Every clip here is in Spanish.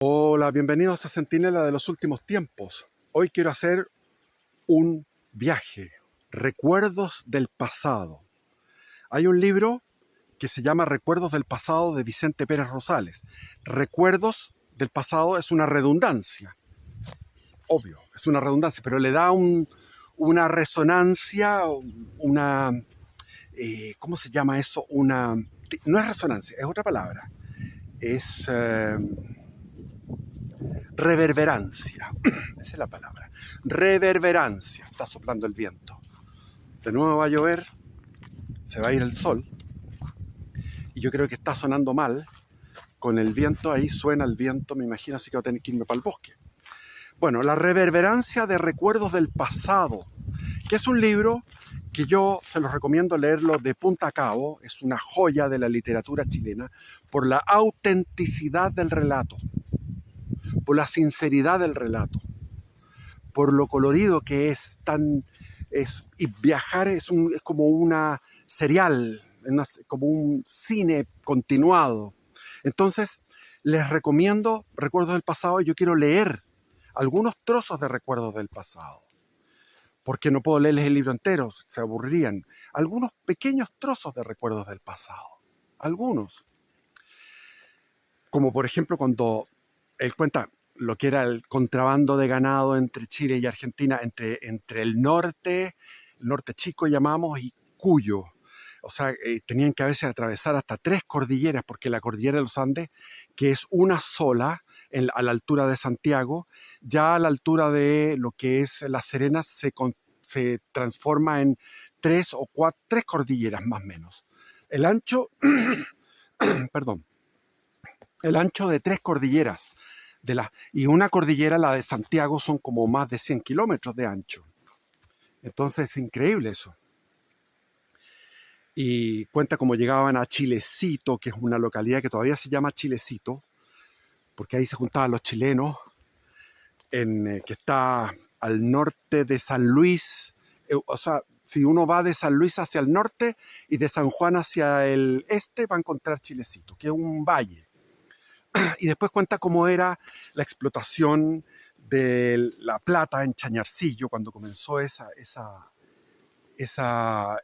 Hola, bienvenidos a Centinela de los Últimos Tiempos. Hoy quiero hacer un viaje, recuerdos del pasado. Hay un libro que se llama Recuerdos del pasado de Vicente Pérez Rosales. Recuerdos del pasado es una redundancia, obvio, es una redundancia, pero le da una resonancia, una, ¿cómo se llama eso? No es resonancia, es otra palabra. Es reverberancia. Esa es la palabra. Reverberancia. Está soplando el viento. De nuevo va a llover, se va a ir el sol. Y yo creo que está sonando mal. Con el viento, ahí suena el viento, me imagino, así que voy a tener que irme para el bosque. Bueno, La reverberancia de recuerdos del pasado, que es un libro que yo se los recomiendo leerlo de punta a cabo. Es una joya de la literatura chilena por la autenticidad del relato, por la sinceridad del relato, por lo colorido que es, y viajar es como una serial, como un cine continuado. Entonces, les recomiendo Recuerdos del Pasado. Yo quiero leer algunos trozos de Recuerdos del Pasado, porque no puedo leerles el libro entero, se aburrirían. Algunos pequeños trozos de Recuerdos del Pasado, algunos. Como por ejemplo cuando él cuenta lo que era el contrabando de ganado entre Chile y Argentina, entre el norte chico llamamos, y Cuyo. O sea, tenían que a veces atravesar hasta 3 cordilleras, porque la cordillera de los Andes, que es una sola a la altura de Santiago, ya a la altura de lo que es La Serena se transforma en 3 cordilleras más o menos. El ancho, perdón, el ancho de 3 cordilleras. Y una cordillera, la de Santiago, son como más de 100 kilómetros de ancho. Entonces es increíble eso. Y cuenta cómo llegaban a Chilecito, que es una localidad que todavía se llama Chilecito, porque ahí se juntaban los chilenos, que está al norte de San Luis. O sea, si uno va de San Luis hacia el norte y de San Juan hacia el este, va a encontrar Chilecito, que es un valle. Y después cuenta cómo era la explotación de la plata en Chañarcillo cuando comenzó esa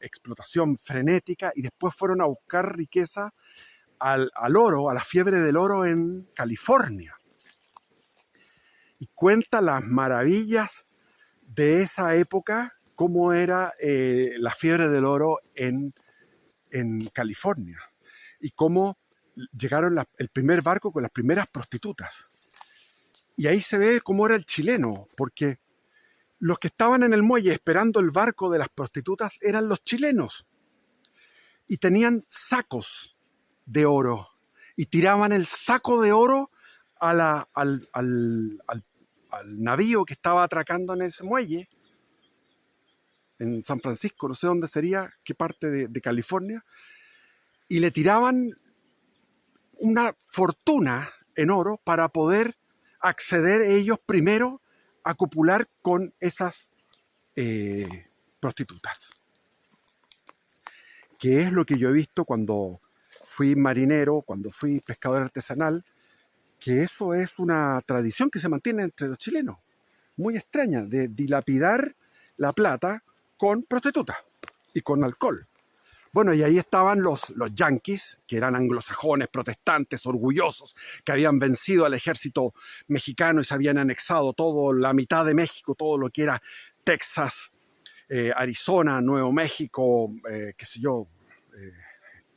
explotación frenética, y después fueron a buscar riqueza al oro, a la fiebre del oro en California. Y cuenta las maravillas de esa época, cómo era la fiebre del oro en California, y cómo llegaron el primer barco con las primeras prostitutas. Y ahí se ve cómo era el chileno, porque los que estaban en el muelle esperando el barco de las prostitutas eran los chilenos. Y tenían sacos de oro. Y tiraban el saco de oro al navío que estaba atracando en ese muelle, en San Francisco, no sé dónde sería, qué parte de California. Y le tiraban una fortuna en oro para poder acceder ellos primero a copular con esas prostitutas. Que es lo que yo he visto cuando fui marinero, cuando fui pescador artesanal, que eso es una tradición que se mantiene entre los chilenos, muy extraña, de dilapidar la plata con prostitutas y con alcohol. Bueno, y ahí estaban los yanquis, que eran anglosajones, protestantes, orgullosos, que habían vencido al ejército mexicano y se habían anexado todo, la mitad de México, todo lo que era Texas, Arizona, Nuevo México, qué sé yo,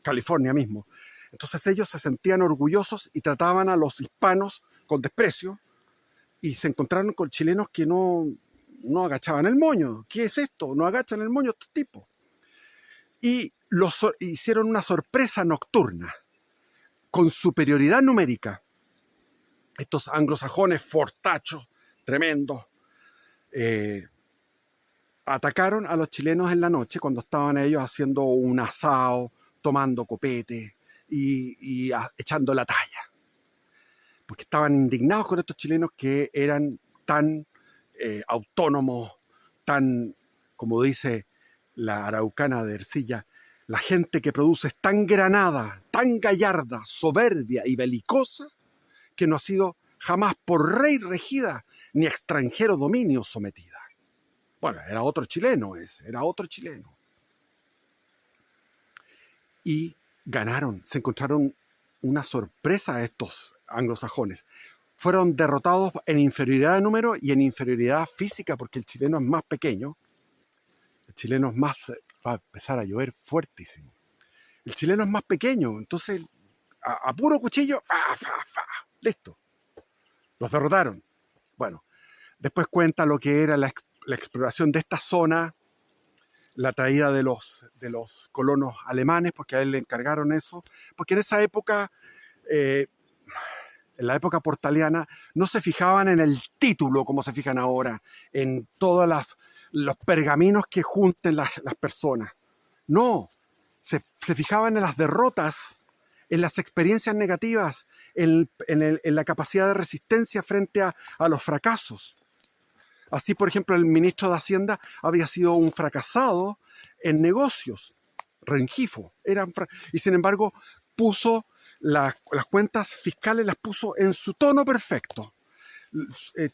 California mismo. Entonces ellos se sentían orgullosos y trataban a los hispanos con desprecio, y se encontraron con chilenos que no agachaban el moño. ¿Qué es esto? No agachan el moño estos tipos. Y hicieron una sorpresa nocturna con superioridad numérica. Estos anglosajones fortachos, tremendos, atacaron a los chilenos en la noche cuando estaban ellos haciendo un asado, tomando copete y echando la talla. Porque estaban indignados con estos chilenos que eran tan autónomos, tan, como dice la araucana de Ercilla, la gente que produce es tan granada, tan gallarda, soberbia y belicosa, que no ha sido jamás por rey regida, ni extranjero dominio sometida. Bueno, era otro chileno ese, era otro chileno. Y ganaron, se encontraron una sorpresa a estos anglosajones. Fueron derrotados en inferioridad de número y en inferioridad física, porque el chileno es más pequeño. El chileno es más... Va a empezar a llover fuertísimo. El chileno es más pequeño, entonces a puro cuchillo, listo. Los derrotaron. Bueno, después cuenta lo que era la exploración de esta zona, la traída de los colonos alemanes, porque a él le encargaron eso, porque en esa época, en la época portaliana, no se fijaban en el título como se fijan ahora, en todos los pergaminos que junten las personas. No, se fijaban en las derrotas, en las experiencias negativas, en la capacidad de resistencia frente a los fracasos. Así, por ejemplo, el ministro de Hacienda había sido un fracasado en negocios, Rengifo, y sin embargo puso las cuentas fiscales, las puso en su tono perfecto.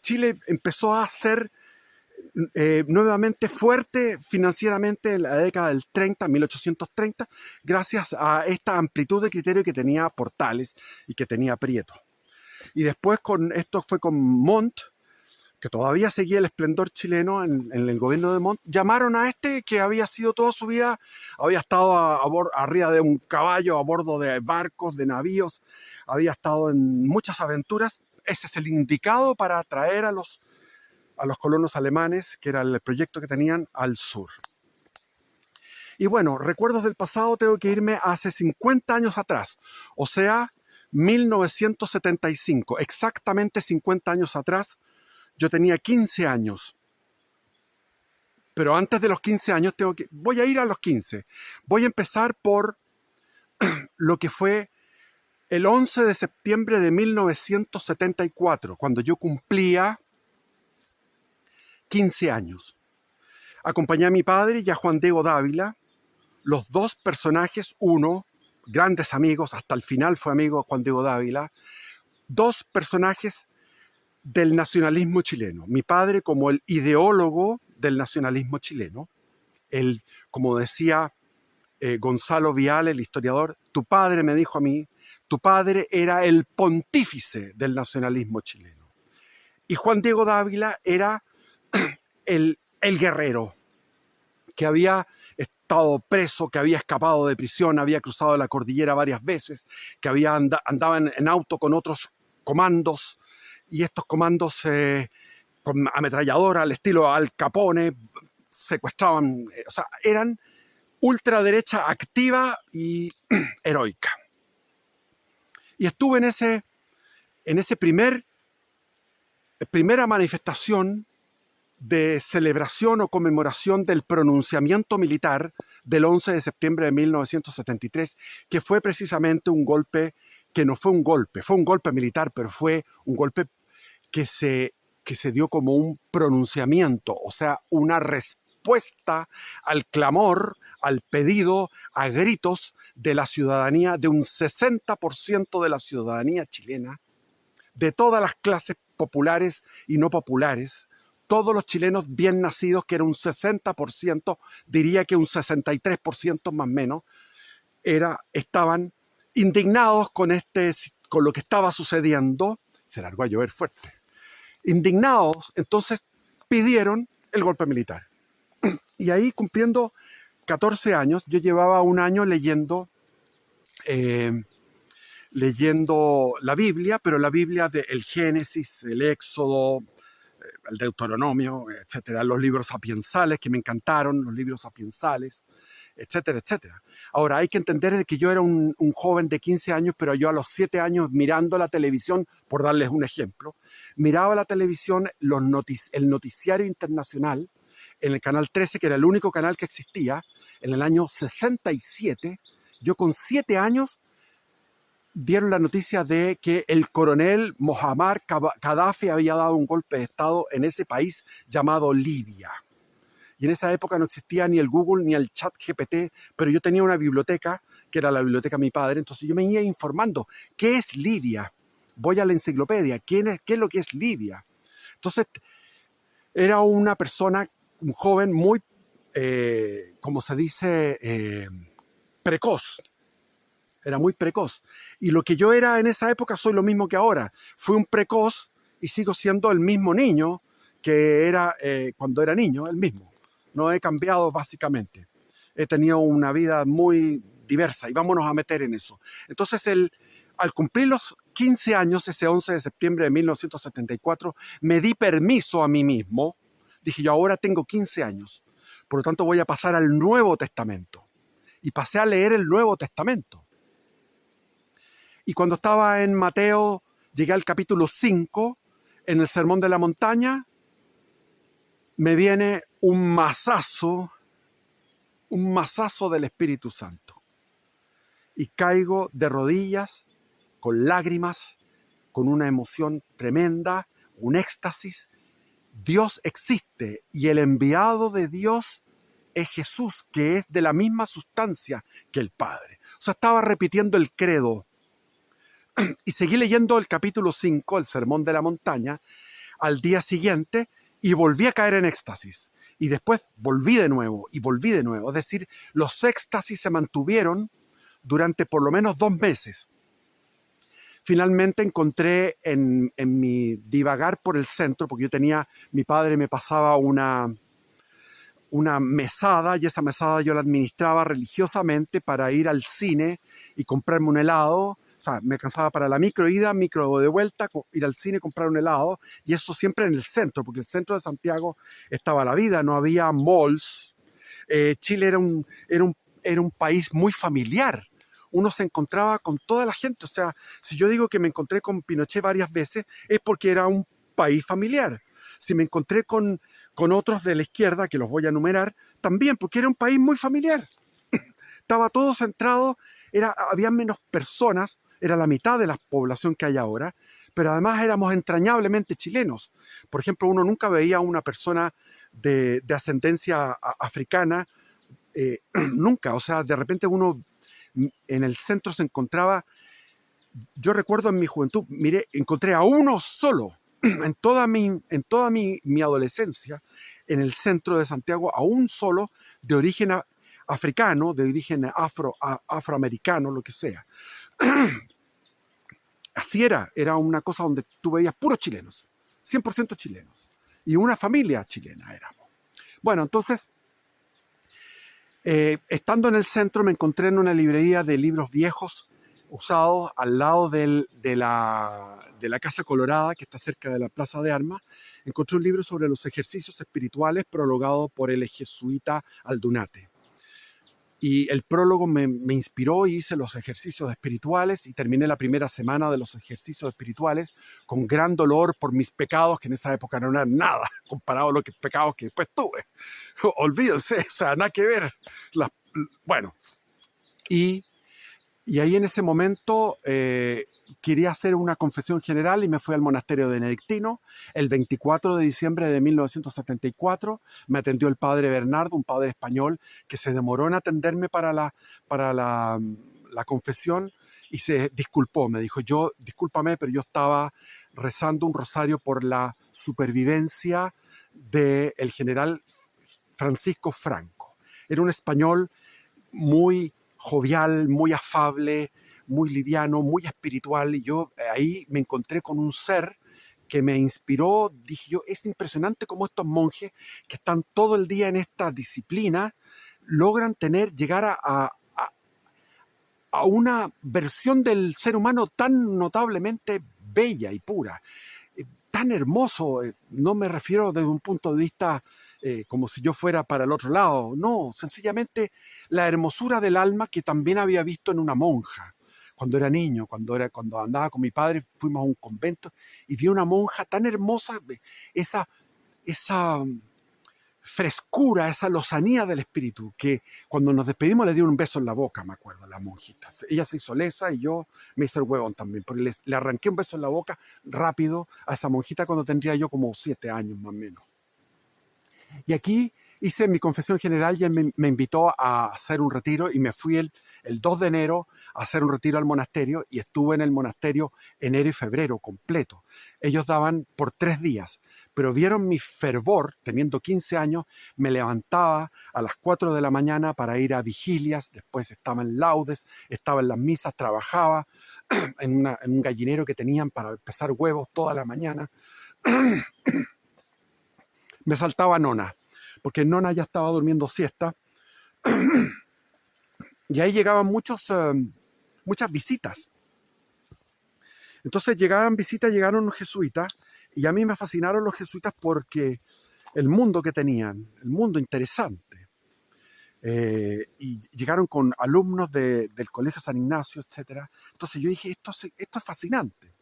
Chile empezó a ser nuevamente fuerte financieramente en la década del 30, 1830, gracias a esta amplitud de criterio que tenía Portales y que tenía Prieto. Y después fue con Montt, que todavía seguía el esplendor chileno en el gobierno de Montt. Llamaron a este, que había sido toda su vida, había estado arriba de un caballo, a bordo de barcos, de navíos, había estado en muchas aventuras. Ese es el indicado para atraer a los colonos alemanes, que era el proyecto que tenían al sur. Y bueno, recuerdos del pasado, tengo que irme hace 50 años atrás, o sea, 1975, exactamente 50 años atrás. Yo tenía 15 años. Pero antes de los 15 años voy a ir a los 15. Voy a empezar por lo que fue el 11 de septiembre de 1974, cuando yo cumplía 15 años. Acompañé a mi padre y a Juan Diego Dávila, los dos personajes, uno, grandes amigos, hasta el final fue amigo de Juan Diego Dávila, dos personajes del nacionalismo chileno. Mi padre como el ideólogo del nacionalismo chileno. Él, como decía Gonzalo Vial, el historiador, tu padre, me dijo a mí, tu padre era el pontífice del nacionalismo chileno. Y Juan Diego Dávila era el guerrero, que había estado preso, que había escapado de prisión, había cruzado la cordillera varias veces, que andaba en auto con otros comandos, y estos comandos con ametralladora al estilo Al Capone secuestraban, o sea, eran ultraderecha activa y heroica. Y estuve en ese primera manifestación de celebración o conmemoración del pronunciamiento militar del 11 de septiembre de 1973, que fue precisamente un golpe, que no fue un golpe militar, pero fue un golpe que se dio como un pronunciamiento, o sea, una respuesta al clamor, al pedido, a gritos de la ciudadanía, de un 60% de la ciudadanía chilena, de todas las clases populares y no populares, todos los chilenos bien nacidos, que era un 60%, diría que un 63% más o menos, estaban indignados con lo que estaba sucediendo. Se largó a llover fuerte. Indignados, entonces pidieron el golpe militar. Y ahí, cumpliendo 14 años, yo llevaba un año leyendo la Biblia, pero la Biblia del Génesis, el Éxodo, el Deuteronomio, etcétera, los libros sapiensales que me encantaron, los libros sapiensales, etcétera, etcétera. Ahora, hay que entender que yo era un joven de 15 años, pero yo a los 7 años, mirando la televisión, por darles un ejemplo, miraba la televisión, el noticiario internacional, en el canal 13, que era el único canal que existía, en el año 67, yo con 7 años, dieron la noticia de que el coronel Mohammar Gaddafi había dado un golpe de estado en ese país llamado Libia. Y en esa época no existía ni el Google ni el chat GPT, pero yo tenía una biblioteca, que era la biblioteca de mi padre, entonces yo me iba informando. ¿Qué es Libia? voy a la enciclopedia, ¿qué es lo que es Lidia? Entonces, era una persona, un joven muy, como se dice, precoz. Era muy precoz. Y lo que yo era en esa época soy lo mismo que ahora. Fui un precoz y sigo siendo el mismo niño que era cuando era niño, el mismo. No he cambiado básicamente. He tenido una vida muy diversa y vámonos a meter en eso. Entonces, al cumplir los 15 años, ese 11 de septiembre de 1974, me di permiso a mí mismo. Dije, yo ahora tengo 15 años. Por lo tanto, voy a pasar al Nuevo Testamento. Y pasé a leer el Nuevo Testamento. Y cuando estaba en Mateo, llegué al capítulo 5, en el Sermón de la Montaña, me viene un mazazo del Espíritu Santo. Y caigo de rodillas, con lágrimas, con una emoción tremenda, un éxtasis. Dios existe y el enviado de Dios es Jesús, que es de la misma sustancia que el Padre. O sea, estaba repitiendo el credo. Y seguí leyendo el capítulo 5, el Sermón de la Montaña, al día siguiente y volví a caer en éxtasis. Y después volví de nuevo y volví de nuevo. Es decir, los éxtasis se mantuvieron durante por lo menos 2 meses. Finalmente encontré en mi divagar por el centro, porque mi padre me pasaba una mesada y esa mesada yo la administraba religiosamente para ir al cine y comprarme un helado. O sea, me alcanzaba para la micro ida, micro de vuelta, ir al cine, comprar un helado, y eso siempre en el centro, porque el centro de Santiago estaba la vida, no había malls. Chile era un país muy familiar. Uno se encontraba con toda la gente. O sea, si yo digo que me encontré con Pinochet varias veces, es porque era un país familiar. Si me encontré con otros de la izquierda, que los voy a enumerar, también, porque era un país muy familiar. Estaba todo centrado, había menos personas, era la mitad de la población que hay ahora, pero además éramos entrañablemente chilenos. Por ejemplo, uno nunca veía a una persona de ascendencia africana, nunca. O sea, de repente uno en el centro se encontraba, yo recuerdo en mi juventud, encontré a uno solo, en toda mi adolescencia, en el centro de Santiago, a un solo de origen africano, de origen afroamericano, lo que sea. Así era una cosa donde tú veías puros chilenos, 100% chilenos, y una familia chilena éramos. Bueno, entonces, estando en el centro me encontré en una librería de libros viejos usados al lado de la Casa Colorada, que está cerca de la Plaza de Armas. Encontré un libro sobre los ejercicios espirituales prologado por el jesuita Aldunate. Y el prólogo me inspiró y hice los ejercicios espirituales y terminé la primera semana de los ejercicios espirituales con gran dolor por mis pecados, que en esa época no eran nada comparado a los pecados que después tuve. Olvídense, o sea, nada que ver. Bueno, y ahí en ese momento quería hacer una confesión general y me fui al monasterio benedictino. El 24 de diciembre de 1974 me atendió el padre Bernardo, un padre español que se demoró en atenderme para la confesión y se disculpó. Me dijo, discúlpame, pero yo estaba rezando un rosario por la supervivencia del general Francisco Franco. Era un español muy jovial, muy afable, muy liviano, muy espiritual, y yo ahí me encontré con un ser que me inspiró. Dije yo, es impresionante cómo estos monjes que están todo el día en esta disciplina logran llegar a una versión del ser humano tan notablemente bella y pura, tan hermoso. No me refiero desde un punto de vista como si yo fuera para el otro lado, no, sencillamente la hermosura del alma que también había visto en una monja cuando era niño, cuando andaba con mi padre, fuimos a un convento y vi una monja tan hermosa, esa frescura, esa lozanía del espíritu, que cuando nos despedimos le di un beso en la boca, me acuerdo, a la monjita. Ella se hizo lesa y yo me hice el huevón también, porque le arranqué un beso en la boca rápido a esa monjita cuando tendría yo como 7 años más o menos. Y aquí hice mi confesión general y él me invitó a hacer un retiro y me fui el 2 de enero a hacer un retiro al monasterio y estuve en el monasterio enero y febrero completo. Ellos daban por 3 días, pero vieron mi fervor, teniendo 15 años, me levantaba a las 4 de la mañana para ir a vigilias, después estaba en laudes, estaba en las misas, trabajaba en un gallinero que tenían para pesar huevos toda la mañana. Me saltaba nona, porque nona ya estaba durmiendo siesta, y ahí llegaban muchas visitas. Entonces llegaron los jesuitas, y a mí me fascinaron los jesuitas porque el mundo que tenían, el mundo interesante. Y llegaron con alumnos del Colegio San Ignacio, etc. Entonces yo dije, esto es fascinante.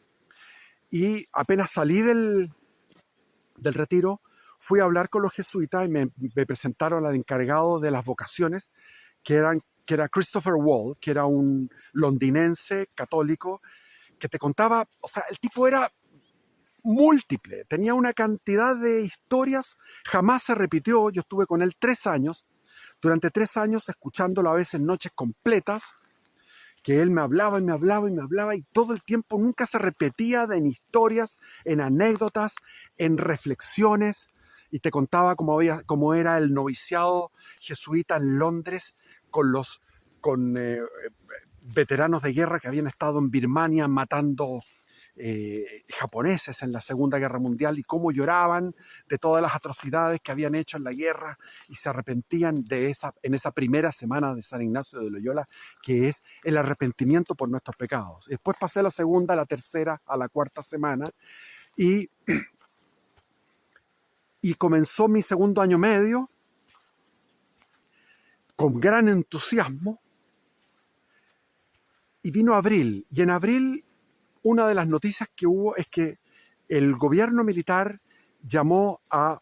Y apenas salí del retiro, fui a hablar con los jesuitas y me presentaron al encargado de las vocaciones, que era Christopher Wall, que era un londinense católico, que te contaba, o sea, el tipo era múltiple, tenía una cantidad de historias, jamás se repitió. Yo estuve con él 3 años, durante 3 años escuchándolo a veces noches completas, que él me hablaba y me hablaba y me hablaba, y todo el tiempo nunca se repetía en historias, en anécdotas, en reflexiones, y te contaba cómo era el noviciado jesuita en Londres con veteranos de guerra que habían estado en Birmania matando japoneses en la Segunda Guerra Mundial, y cómo lloraban de todas las atrocidades que habían hecho en la guerra y se arrepentían en esa primera semana de San Ignacio de Loyola, que es el arrepentimiento por nuestros pecados. Después pasé a la segunda, a la tercera, a la cuarta semana, y comenzó mi segundo año medio con gran entusiasmo, y vino abril, y en abril una de las noticias que hubo es que el gobierno militar llamó a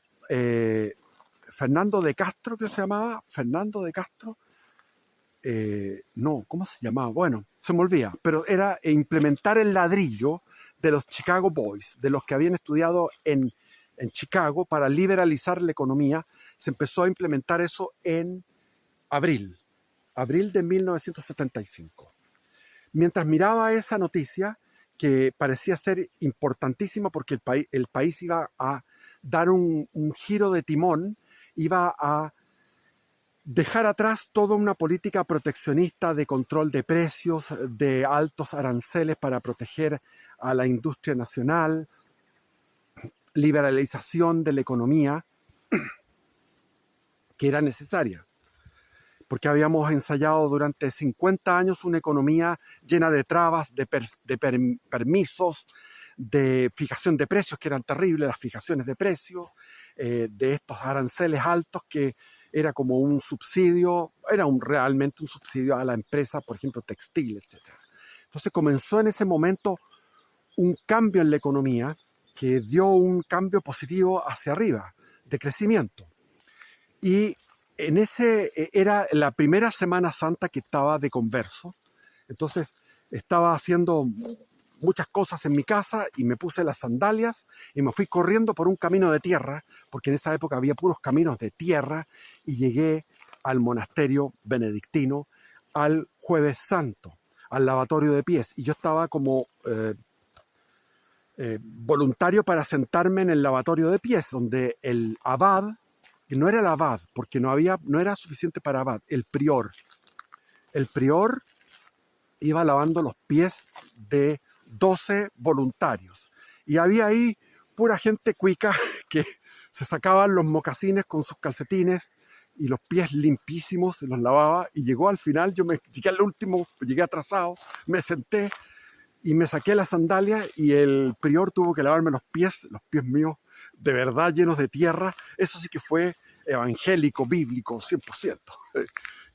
Fernando de Castro, que se llamaba Fernando de Castro, no, ¿cómo se llamaba? Bueno, se me olvida, pero era implementar el ladrillo de los Chicago Boys, de los que habían estudiado en Chicago para liberalizar la economía. Se empezó a implementar eso en abril de 1975. Mientras miraba esa noticia, que parecía ser importantísima porque el país iba a dar un giro de timón, iba a dejar atrás toda una política proteccionista de control de precios, de altos aranceles para proteger a la industria nacional, liberalización de la economía, que era necesaria, porque habíamos ensayado durante 50 años una economía llena de trabas, de permisos, de fijación de precios, que eran terribles las fijaciones de precios, de estos aranceles altos que era como un subsidio, realmente un subsidio a la empresa, por ejemplo, textil, etc. Entonces comenzó en ese momento un cambio en la economía que dio un cambio positivo hacia arriba, de crecimiento. Y era la primera Semana Santa que estaba de converso. Entonces estaba haciendo muchas cosas en mi casa y me puse las sandalias y me fui corriendo por un camino de tierra, porque en esa época había puros caminos de tierra, y llegué al monasterio benedictino al Jueves Santo, al lavatorio de pies, y yo estaba como voluntario para sentarme en el lavatorio de pies, donde el abad, que no era el abad, porque no era suficiente para abad, el prior iba lavando los pies de 12 voluntarios, y había ahí pura gente cuica que se sacaban los mocasines con sus calcetines y los pies limpísimos, se los lavaba, y llegó al final, llegué al último, llegué atrasado, me senté y me saqué las sandalias, y el prior tuvo que lavarme los pies míos de verdad llenos de tierra. Eso sí que fue evangélico, bíblico, 100%.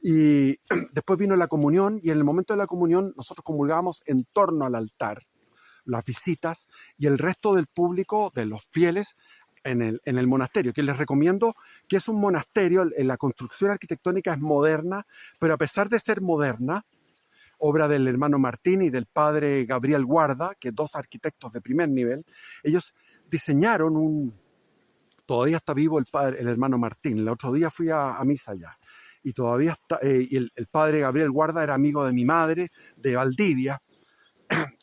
Y después vino la comunión, y en el momento de la comunión nosotros comulgábamos en torno al altar, las visitas y el resto del público, de los fieles, en el monasterio, que les recomiendo, que es un monasterio. La construcción arquitectónica es moderna, pero a pesar de ser moderna, obra del hermano Martín y del padre Gabriel Guarda, que 2 arquitectos de primer nivel, ellos diseñaron Todavía está vivo el hermano Martín. El otro día fui a misa allá. Y todavía está, y el padre Gabriel Guarda era amigo de mi madre, de Valdivia,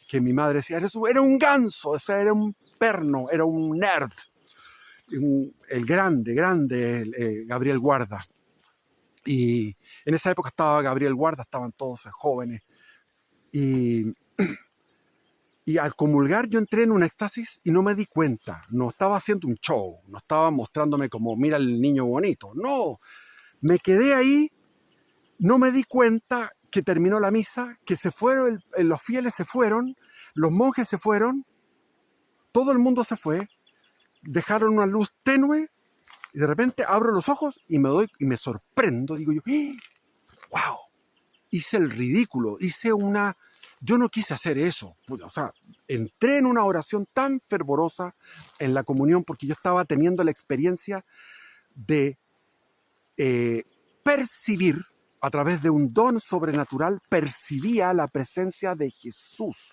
que mi madre decía, era un ganso, o sea, era un perno, era un nerd. El grande Gabriel Guarda. Y en esa época estaba Gabriel Guarda, estaban todos jóvenes. Y al comulgar yo entré en un éxtasis y no me di cuenta. No estaba haciendo un show, no estaba mostrándome como, mira el niño bonito. No, me quedé ahí, no me di cuenta que terminó la misa, que se fueron, los fieles se fueron, los monjes se fueron, todo el mundo se fue, dejaron una luz tenue y de repente abro los ojos y me sorprendo, digo yo, ¡wow! Hice el ridículo, yo no quise hacer eso. O sea, entré en una oración tan fervorosa en la comunión porque yo estaba teniendo la experiencia de percibir, a través de un don sobrenatural, percibía la presencia de Jesús.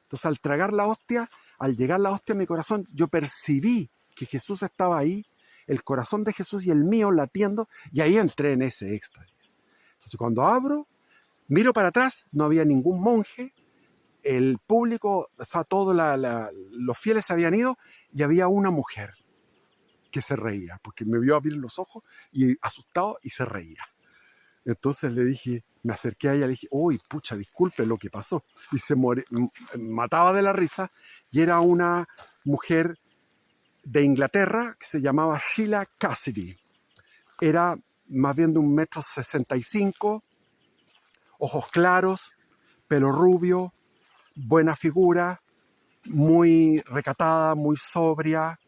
Entonces, al tragar la hostia, al llegar la hostia a mi corazón, yo percibí que Jesús estaba ahí, el corazón de Jesús y el mío latiendo, y ahí entré en ese éxtasis. Entonces, cuando abro, miro para atrás, no había ningún monje, el público, o sea, todos los fieles se habían ido y había una mujer que se reía, porque me vio abrir los ojos y asustado y se reía. Entonces le dije, me acerqué a ella, le dije, uy, pucha, disculpe lo que pasó. Y se mataba de la risa y era una mujer de Inglaterra que se llamaba Sheila Cassidy. Era más bien de 1,65 m, ojos claros, pelo rubio, buena figura, muy recatada, muy sobria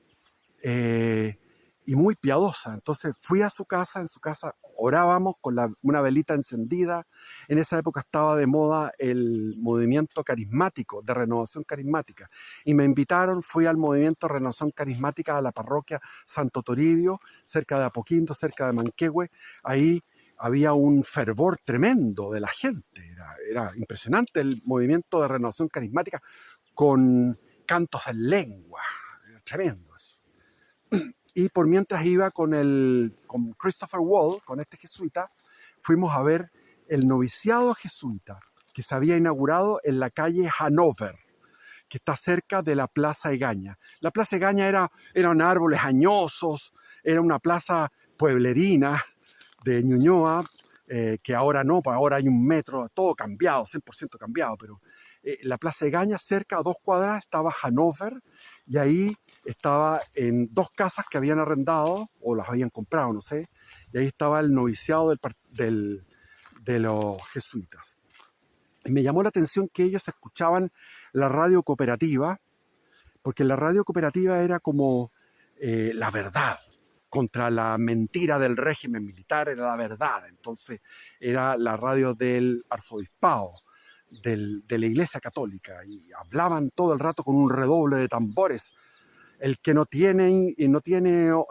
y muy piadosa. Entonces fui a su casa, en su casa orábamos con una velita encendida. En esa época estaba de moda el movimiento carismático, de renovación carismática. Y me invitaron, fui al movimiento renovación carismática a la parroquia Santo Toribio, cerca de Apoquindo, cerca de Manquehue. Ahí había un fervor tremendo de la gente. Era impresionante el movimiento de renovación carismática con cantos en lengua. Era tremendo eso. Y por mientras iba con Christopher Wall, con este jesuita, fuimos a ver el noviciado jesuita que se había inaugurado en la calle Hanover, que está cerca de la Plaza Egaña. La Plaza Egaña eran árboles añosos, era una plaza pueblerina de Ñuñoa, que ahora no, pues ahora hay un metro, todo cambiado, 100% cambiado, pero la Plaza Egaña, cerca a 2 cuadras, estaba Hanover, y ahí estaba en 2 casas que habían arrendado, o las habían comprado, no sé, y ahí estaba el noviciado de los jesuitas. Y me llamó la atención que ellos escuchaban la radio cooperativa, porque la radio cooperativa era como la verdad. Contra la mentira del régimen militar era la verdad. Entonces era la radio del arzobispado, de la Iglesia Católica, y hablaban todo el rato con un redoble de tambores. El que no tiene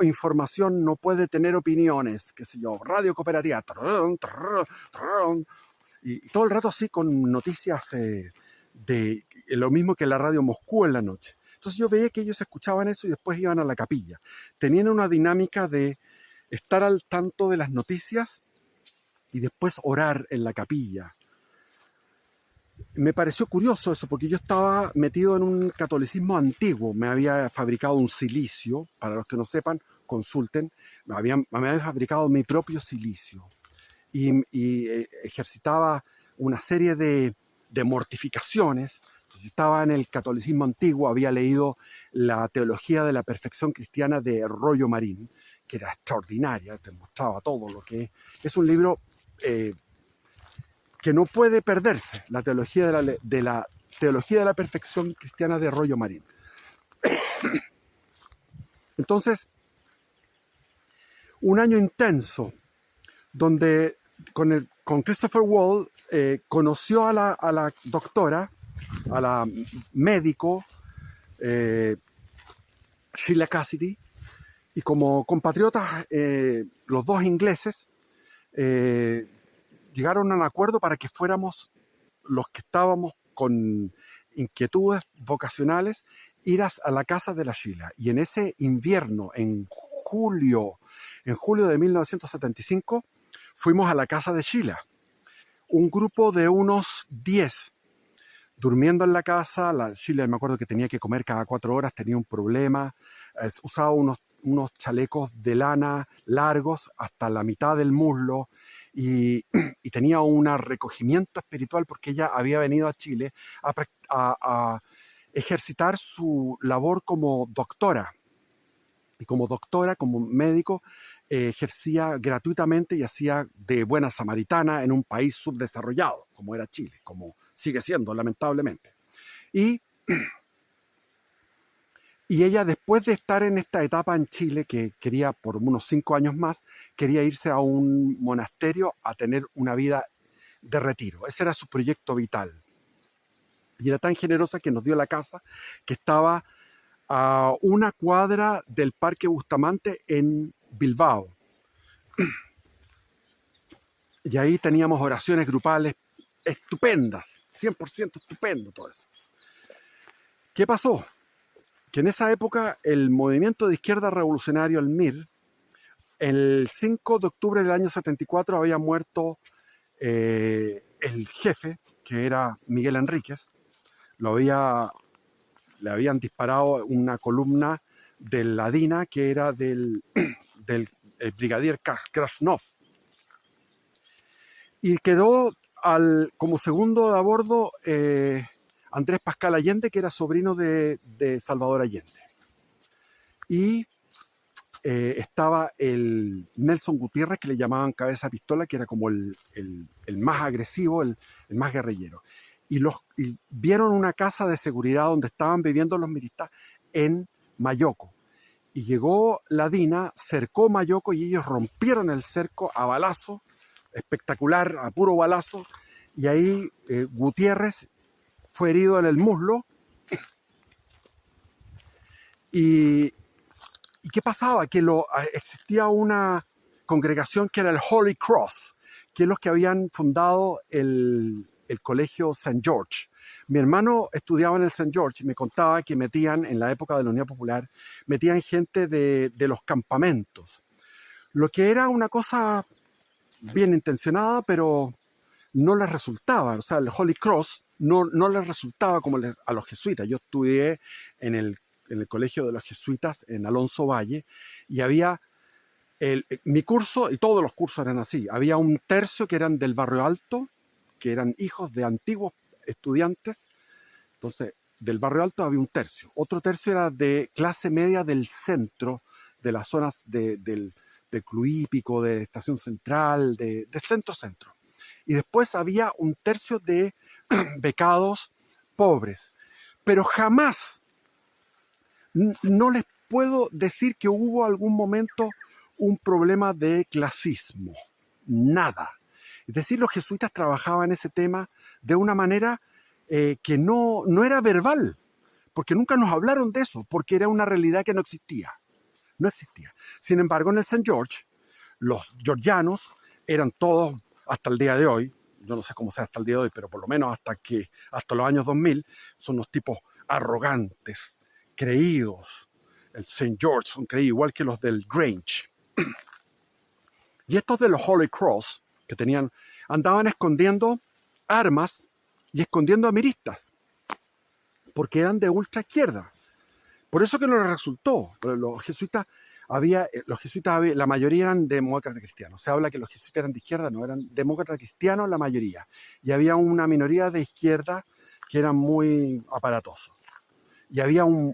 información no puede tener opiniones, qué sé yo, radio cooperativa, y todo el rato así con noticias de lo mismo que la radio Moscú en la noche. Entonces yo veía que ellos escuchaban eso y después iban a la capilla. Tenían una dinámica de estar al tanto de las noticias y después orar en la capilla. Me pareció curioso eso, porque yo estaba metido en un catolicismo antiguo. Me había fabricado un cilicio, para los que no sepan, consulten. Me había fabricado mi propio cilicio y ejercitaba una serie de mortificaciones. Entonces, estaba en el catolicismo antiguo, había leído la teología de la perfección cristiana de Rollo Marín, que era extraordinaria, te mostraba todo lo que es. Es un libro que no puede perderse, la teología de la teología de la perfección cristiana de Rollo Marín. Entonces, un año intenso, donde con Christopher Wall conoció a la doctora, a la médico Sheila Cassidy, y como compatriotas, los dos ingleses llegaron a un acuerdo para que fuéramos los que estábamos con inquietudes vocacionales ir a la casa de la Sheila. Y en ese invierno, en julio de 1975, fuimos a la casa de Sheila. Un grupo de unos 10 durmiendo en la casa. La Sheila, me acuerdo que tenía que comer cada 4 horas, tenía un problema. Usaba unos chalecos de lana largos hasta la mitad del muslo y tenía un recogimiento espiritual porque ella había venido a Chile a ejercitar su labor como doctora. Y como doctora, como médico, ejercía gratuitamente y hacía de buena samaritana en un país subdesarrollado, como era Chile, como sigue siendo, lamentablemente. Y ella, después de estar en esta etapa en Chile, que quería por unos 5 años más, quería irse a un monasterio a tener una vida de retiro. Ese era su proyecto vital. Y era tan generosa que nos dio la casa, que estaba a una cuadra del Parque Bustamante en Bilbao. Y ahí teníamos oraciones grupales estupendas, 100% estupendo todo eso. ¿Qué pasó? Que en esa época el movimiento de izquierda revolucionario, el MIR, el 5 de octubre del año 74 había muerto el jefe, que era Miguel Enríquez. Le habían disparado una columna de la DINA, que era del brigadier Krasnov. Y quedó como segundo de a bordo Andrés Pascal Allende, que era sobrino de Salvador Allende. Y estaba el Nelson Gutiérrez, que le llamaban cabeza pistola, que era como el más agresivo, el más guerrillero. Y vieron una casa de seguridad donde estaban viviendo los miristas en Mayoco. Y llegó la DINA, cercó Mayoco y ellos rompieron el cerco a balazo, espectacular, a puro balazo. Y ahí Gutiérrez fue herido en el muslo. ¿Y qué pasaba? Que existía una congregación que era el Holy Cross, que es los que habían fundado el colegio St. George. Mi hermano estudiaba en el St. George y me contaba que metían, en la época de la Unión Popular, metían gente de los campamentos. Lo que era una cosa bien intencionada, pero no les resultaba. O sea, el Holy Cross no les resultaba como a los jesuitas. Yo estudié en el colegio de los jesuitas en Alonso Valle y había mi curso, y todos los cursos eran así. Había un tercio que eran del Barrio Alto, que eran hijos de antiguos estudiantes. Entonces, del Barrio Alto había un tercio. Otro tercio era de clase media del centro, de las zonas del Club Hípico, de Estación Central, de centro-centro. Y después había un tercio de becados pobres. Pero jamás, no les puedo decir que hubo algún momento un problema de clasismo. Nada. Es decir, los jesuitas trabajaban ese tema de una manera que no era verbal, porque nunca nos hablaron de eso, porque era una realidad que no existía. No existía. Sin embargo, en el St. George, los georgianos eran todos, hasta el día de hoy, yo no sé cómo sea hasta el día de hoy, pero por lo menos hasta los años 2000, son unos tipos arrogantes, creídos. El St. George son creídos igual que los del Grange. Y estos de los Holy Cross, que andaban escondiendo armas y escondiendo a miristas, porque eran de ultra izquierda. Por eso que no les resultó. Pero los jesuitas, la mayoría eran demócratas cristianos. Se habla que los jesuitas eran de izquierda, no, eran demócratas cristianos la mayoría. Y había una minoría de izquierda que eran muy aparatosos. Y había un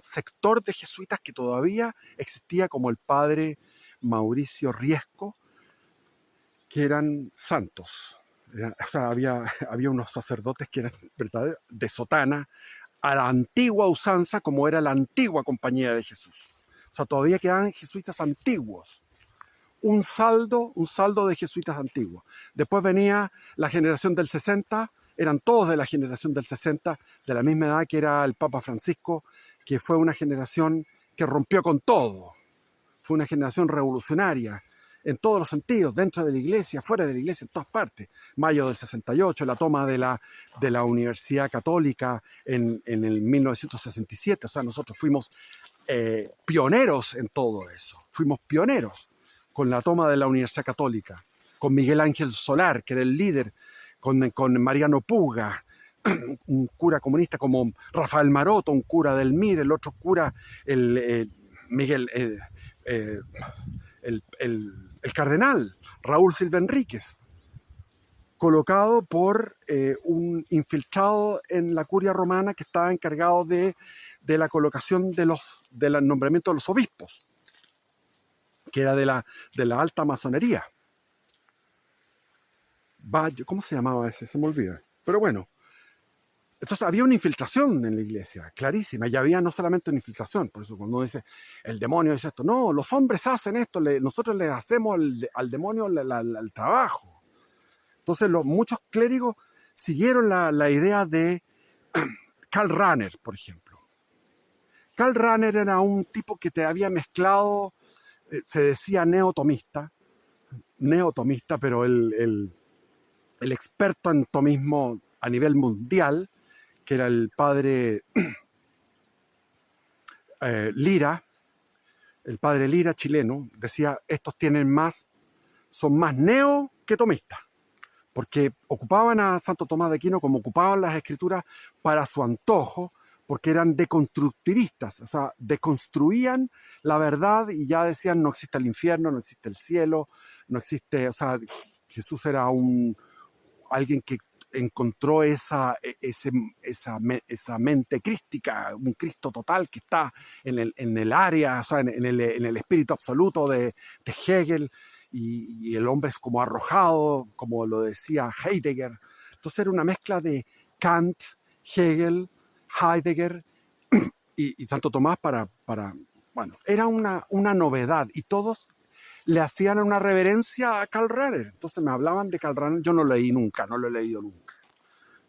sector de jesuitas que todavía existía, como el padre Mauricio Riesco, que eran santos. O sea, había unos sacerdotes que eran verdaderos, de sotana, a la antigua usanza, como era la antigua Compañía de Jesús. O sea, todavía quedaban jesuitas antiguos. Un saldo de jesuitas antiguos. Después venía la generación del 60, eran todos de la generación del 60, de la misma edad que era el Papa Francisco, que fue una generación que rompió con todo. Fue una generación revolucionaria. en todos los sentidos, dentro de la iglesia, fuera de la iglesia, en todas partes. Mayo del 68, la toma de la Universidad Católica en el 1967. O sea, nosotros fuimos pioneros en todo eso. Fuimos pioneros con la toma de la Universidad Católica, con Miguel Ángel Solar, que era el líder, con Mariano Puga, un cura comunista como Rafael Maroto, un cura del MIR, el otro cura, Miguel, el cardenal Raúl Silva Enríquez, colocado por un infiltrado en la curia romana que estaba encargado de la colocación del nombramiento de los obispos, que era de la alta masonería. ¿Cómo se llamaba ese? Se me olvida. Pero bueno, entonces había una infiltración en la iglesia, clarísima, y había no solamente una infiltración, por eso cuando uno dice, el demonio dice esto, no, los hombres hacen esto, nosotros le hacemos al demonio el trabajo. Entonces muchos clérigos siguieron la idea de Karl Rahner, por ejemplo. Karl Rahner era un tipo que te había mezclado, se decía neotomista, pero el experto en tomismo a nivel mundial, que era el padre Lira, el padre Lira chileno, decía, estos son más neo que tomistas, porque ocupaban a Santo Tomás de Aquino como ocupaban las escrituras para su antojo, porque eran deconstructivistas, o sea, deconstruían la verdad y ya decían no existe el infierno, no existe el cielo, no existe, o sea, Jesús era alguien que encontró esa mente crística, un Cristo total que está en el área, o sea, en el espíritu absoluto de Hegel, y el hombre es como arrojado, como lo decía Heidegger. Entonces era una mezcla de Kant, Hegel, Heidegger y Santo Tomás bueno, era una novedad, y todos le hacían una reverencia a Karl Rahner. Entonces me hablaban de Karl Rahner, yo no lo he leído nunca.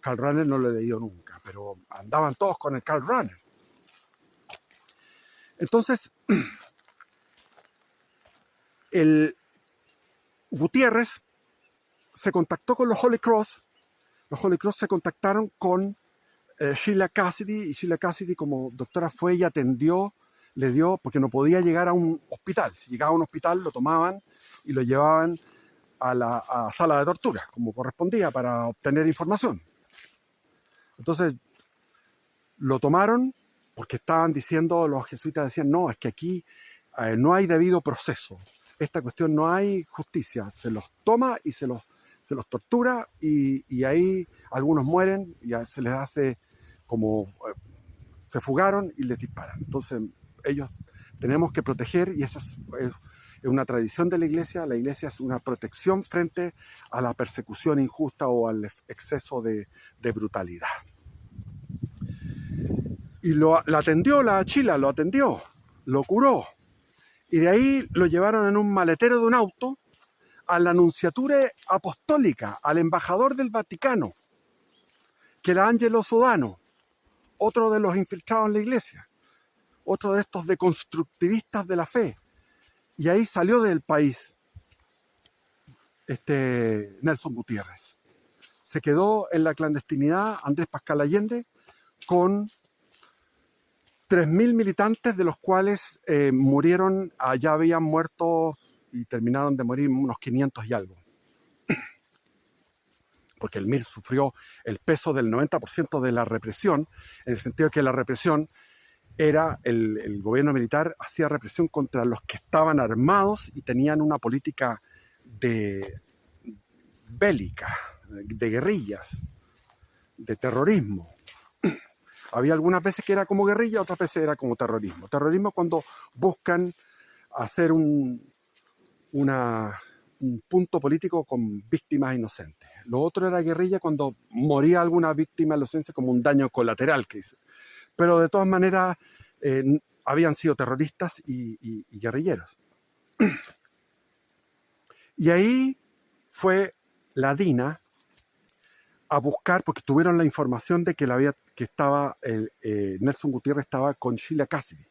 Karl Rahner no lo he leído nunca, pero andaban todos con el Karl Rahner. Entonces, el Gutiérrez se contactó con los Holy Cross. Los Holy Cross se contactaron con Sheila Cassidy, y Sheila Cassidy, como doctora, fue y atendió, le dio, porque no podía llegar a un hospital. Si llegaba a un hospital, lo tomaban y lo llevaban a la sala de tortura, como correspondía, para obtener información. Entonces, lo tomaron porque estaban diciendo, los jesuitas decían, no, es que aquí no hay debido proceso. Esta cuestión no hay justicia. Se los toma y se los tortura, y ahí algunos mueren y se les hace como se fugaron y les disparan. Entonces, ellos tenemos que proteger, y eso es una tradición de la iglesia. La iglesia es una protección frente a la persecución injusta o al exceso de brutalidad. Y la atendió la Chila, lo curó. Y de ahí lo llevaron en un maletero de un auto a la Nunciatura Apostólica, al embajador del Vaticano, que era Angelo Sodano, otro de los infiltrados en la iglesia, otro de estos deconstructivistas de la fe. Y ahí salió del país Nelson Gutiérrez. Se quedó en la clandestinidad Andrés Pascal Allende con 3.000 militantes, de los cuales ya habían muerto y terminaron de morir unos 500 y algo. Porque el MIR sufrió el peso del 90% de la represión, en el sentido de que la represión era, el gobierno militar hacía represión contra los que estaban armados y tenían una política bélica, de guerrillas, de terrorismo. Había algunas veces que era como guerrilla, otras veces era como terrorismo. Terrorismo cuando buscan hacer un punto político con víctimas inocentes. Lo otro era guerrilla cuando moría alguna víctima inocente, como un daño colateral, que dice. Pero de todas maneras habían sido terroristas y guerrilleros. Y ahí fue la DINA a buscar, porque tuvieron la información de que Nelson Gutiérrez estaba con Sheila Cassidy,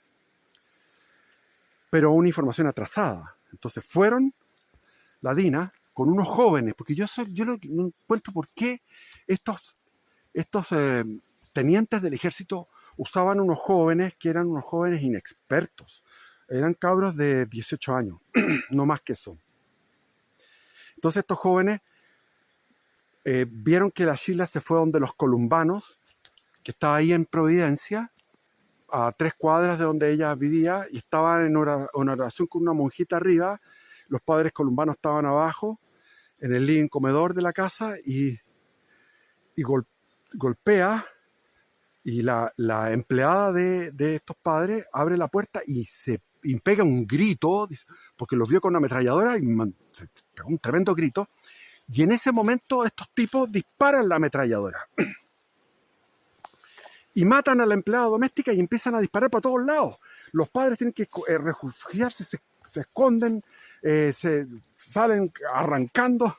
pero una información atrasada. Entonces fueron la DINA, con unos jóvenes, porque yo no encuentro por qué estos tenientes del ejército usaban unos jóvenes que eran unos jóvenes inexpertos. Eran cabros de 18 años, no más que eso. Entonces estos jóvenes vieron que la Sheila se fue donde los columbanos, que estaba ahí en Providencia, a 3 cuadras de donde ella vivía, y estaban en oración con una monjita arriba. Los padres columbanos estaban abajo, en el living comedor de la casa, y golpea, y la empleada de estos padres abre la puerta y pega un grito, porque los vio con una ametralladora, y se pegó un tremendo grito. Y en ese momento estos tipos disparan la ametralladora y matan a la empleada doméstica y empiezan a disparar para todos lados. Los padres tienen que refugiarse, se esconden, se salen arrancando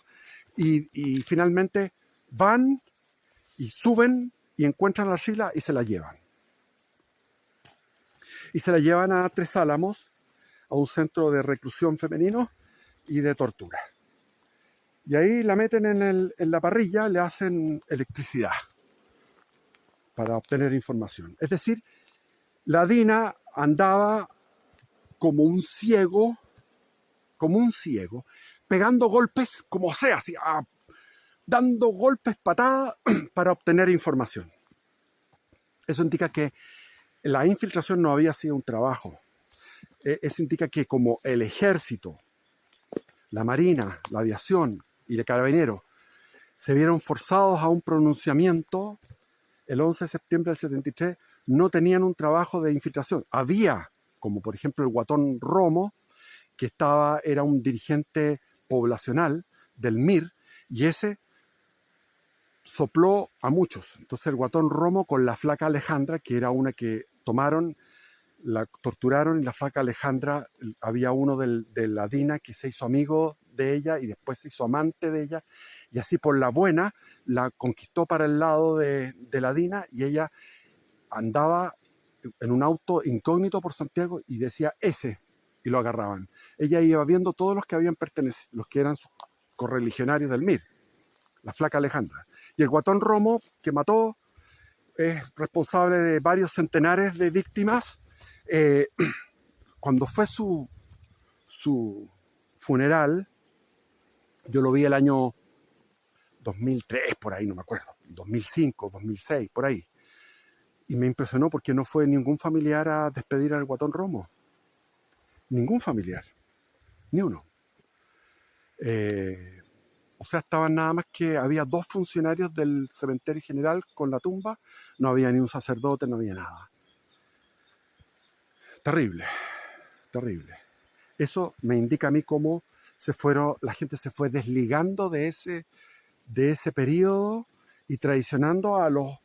y finalmente van y suben y encuentran a la Sheila y se la llevan. Y se la llevan a Tres Álamos, a un centro de reclusión femenino y de tortura. Y ahí la meten en la parrilla, le hacen electricidad para obtener información. Es decir, la DINA andaba como un ciego, pegando golpes como sea, así, dando golpes, patadas, para obtener información. Eso indica que la infiltración no había sido un trabajo. Eso indica que como el ejército, la marina, la aviación y el carabinero se vieron forzados a un pronunciamiento el 11 de septiembre del 73, no tenían un trabajo de infiltración. Había, como por ejemplo el Guatón Romo, que era un dirigente poblacional del MIR, y ese sopló a muchos. Entonces el Guatón Romo con la flaca Alejandra, que era una que tomaron, la torturaron, y la flaca Alejandra, había uno de la DINA que se hizo amigo de ella y después se hizo amante de ella, y así por la buena la conquistó para el lado de la DINA, y ella andaba en un auto incógnito por Santiago y decía ese, y lo agarraban. Ella iba viendo todos los que habían pertenecido, los que eran sus correligionarios del MIR, la flaca Alejandra. Y el Guatón Romo, que mató, es responsable de varios centenares de víctimas. Cuando fue su funeral, yo lo vi el año 2003, por ahí, no me acuerdo, 2005, 2006, por ahí. Y me impresionó porque no fue ningún familiar a despedir al Guatón Romo. Ningún familiar, ni uno. O sea, estaban nada más que, había 2 funcionarios del cementerio general con la tumba, no había ni un sacerdote, no había nada. Terrible, terrible. Eso me indica a mí cómo la gente se fue desligando de ese periodo y traicionando a los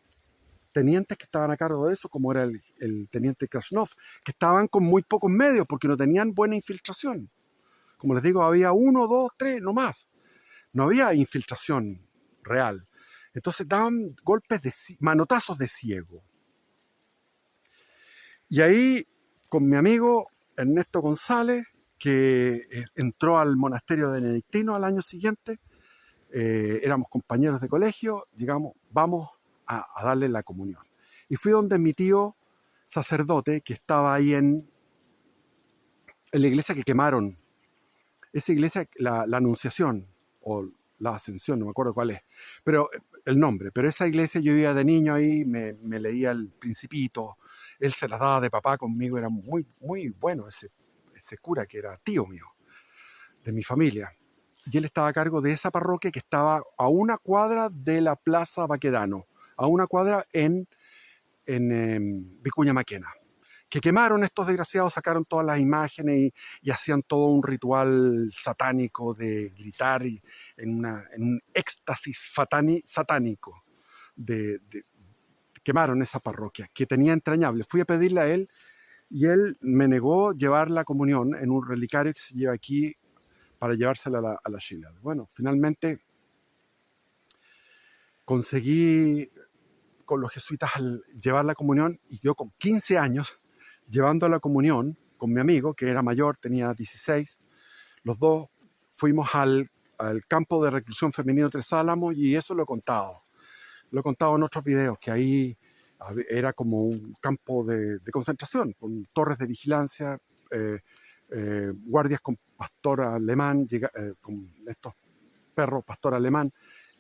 tenientes que estaban a cargo de eso, como era el teniente Krasnov, que estaban con muy pocos medios porque no tenían buena infiltración. Como les digo, había 1, 2, 3, no más. No había infiltración real. Entonces daban manotazos de ciego. Y ahí, con mi amigo Ernesto González, que entró al monasterio benedictino al año siguiente, éramos compañeros de colegio, digamos, vamos a darle la comunión. Y fui donde mi tío sacerdote, que estaba ahí en la iglesia que quemaron. Esa iglesia, la Anunciación, o la Ascensión, no me acuerdo cuál es, pero el nombre. Pero esa iglesia, yo iba de niño ahí, me leía El Principito, él se las daba de papá conmigo, era muy, muy bueno ese cura, que era tío mío, de mi familia. Y él estaba a cargo de esa parroquia que estaba a 1 cuadra de la Plaza Baquedano, a 1 cuadra en Vicuña Maquena, que quemaron estos desgraciados, sacaron todas las imágenes y hacían todo un ritual satánico de gritar y en un éxtasis satánico. Quemaron esa parroquia, que tenía entrañable. Fui a pedirle a él y él me negó llevar la comunión en un relicario que se lleva aquí para llevársela a la Sheila. Bueno, finalmente conseguí con los jesuitas llevar la comunión, y yo con 15 años llevando la comunión con mi amigo, que era mayor, tenía 16, los dos fuimos al campo de reclusión femenino Tres Álamos y eso lo he contado. Lo he contado en otros videos, que ahí era como un campo de concentración, con torres de vigilancia, guardias con pastor alemán, con estos perros pastor alemán.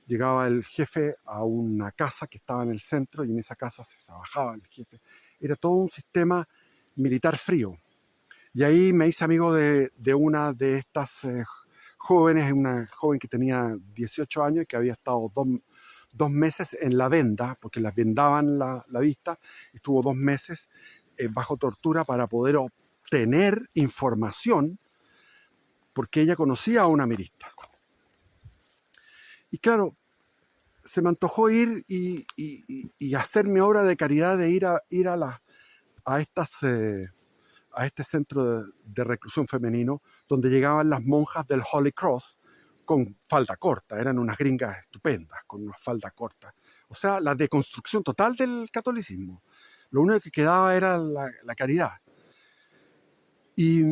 Llegaba el jefe a una casa que estaba en el centro y en esa casa se bajaba el jefe. Era todo un sistema militar frío. Y ahí me hice amigo de una de estas jóvenes, una joven que tenía 18 años y que había estado dos meses en la venda, porque las vendaban la vista, estuvo 2 meses bajo tortura para poder obtener información, porque ella conocía a una mirista. Y claro, se me antojó ir y hacer mi obra de caridad de ir a este centro de reclusión femenino, donde llegaban las monjas del Holy Cross con falda corta. Eran unas gringas estupendas, con una falda corta. O sea, la deconstrucción total del catolicismo. Lo único que quedaba era la caridad. Y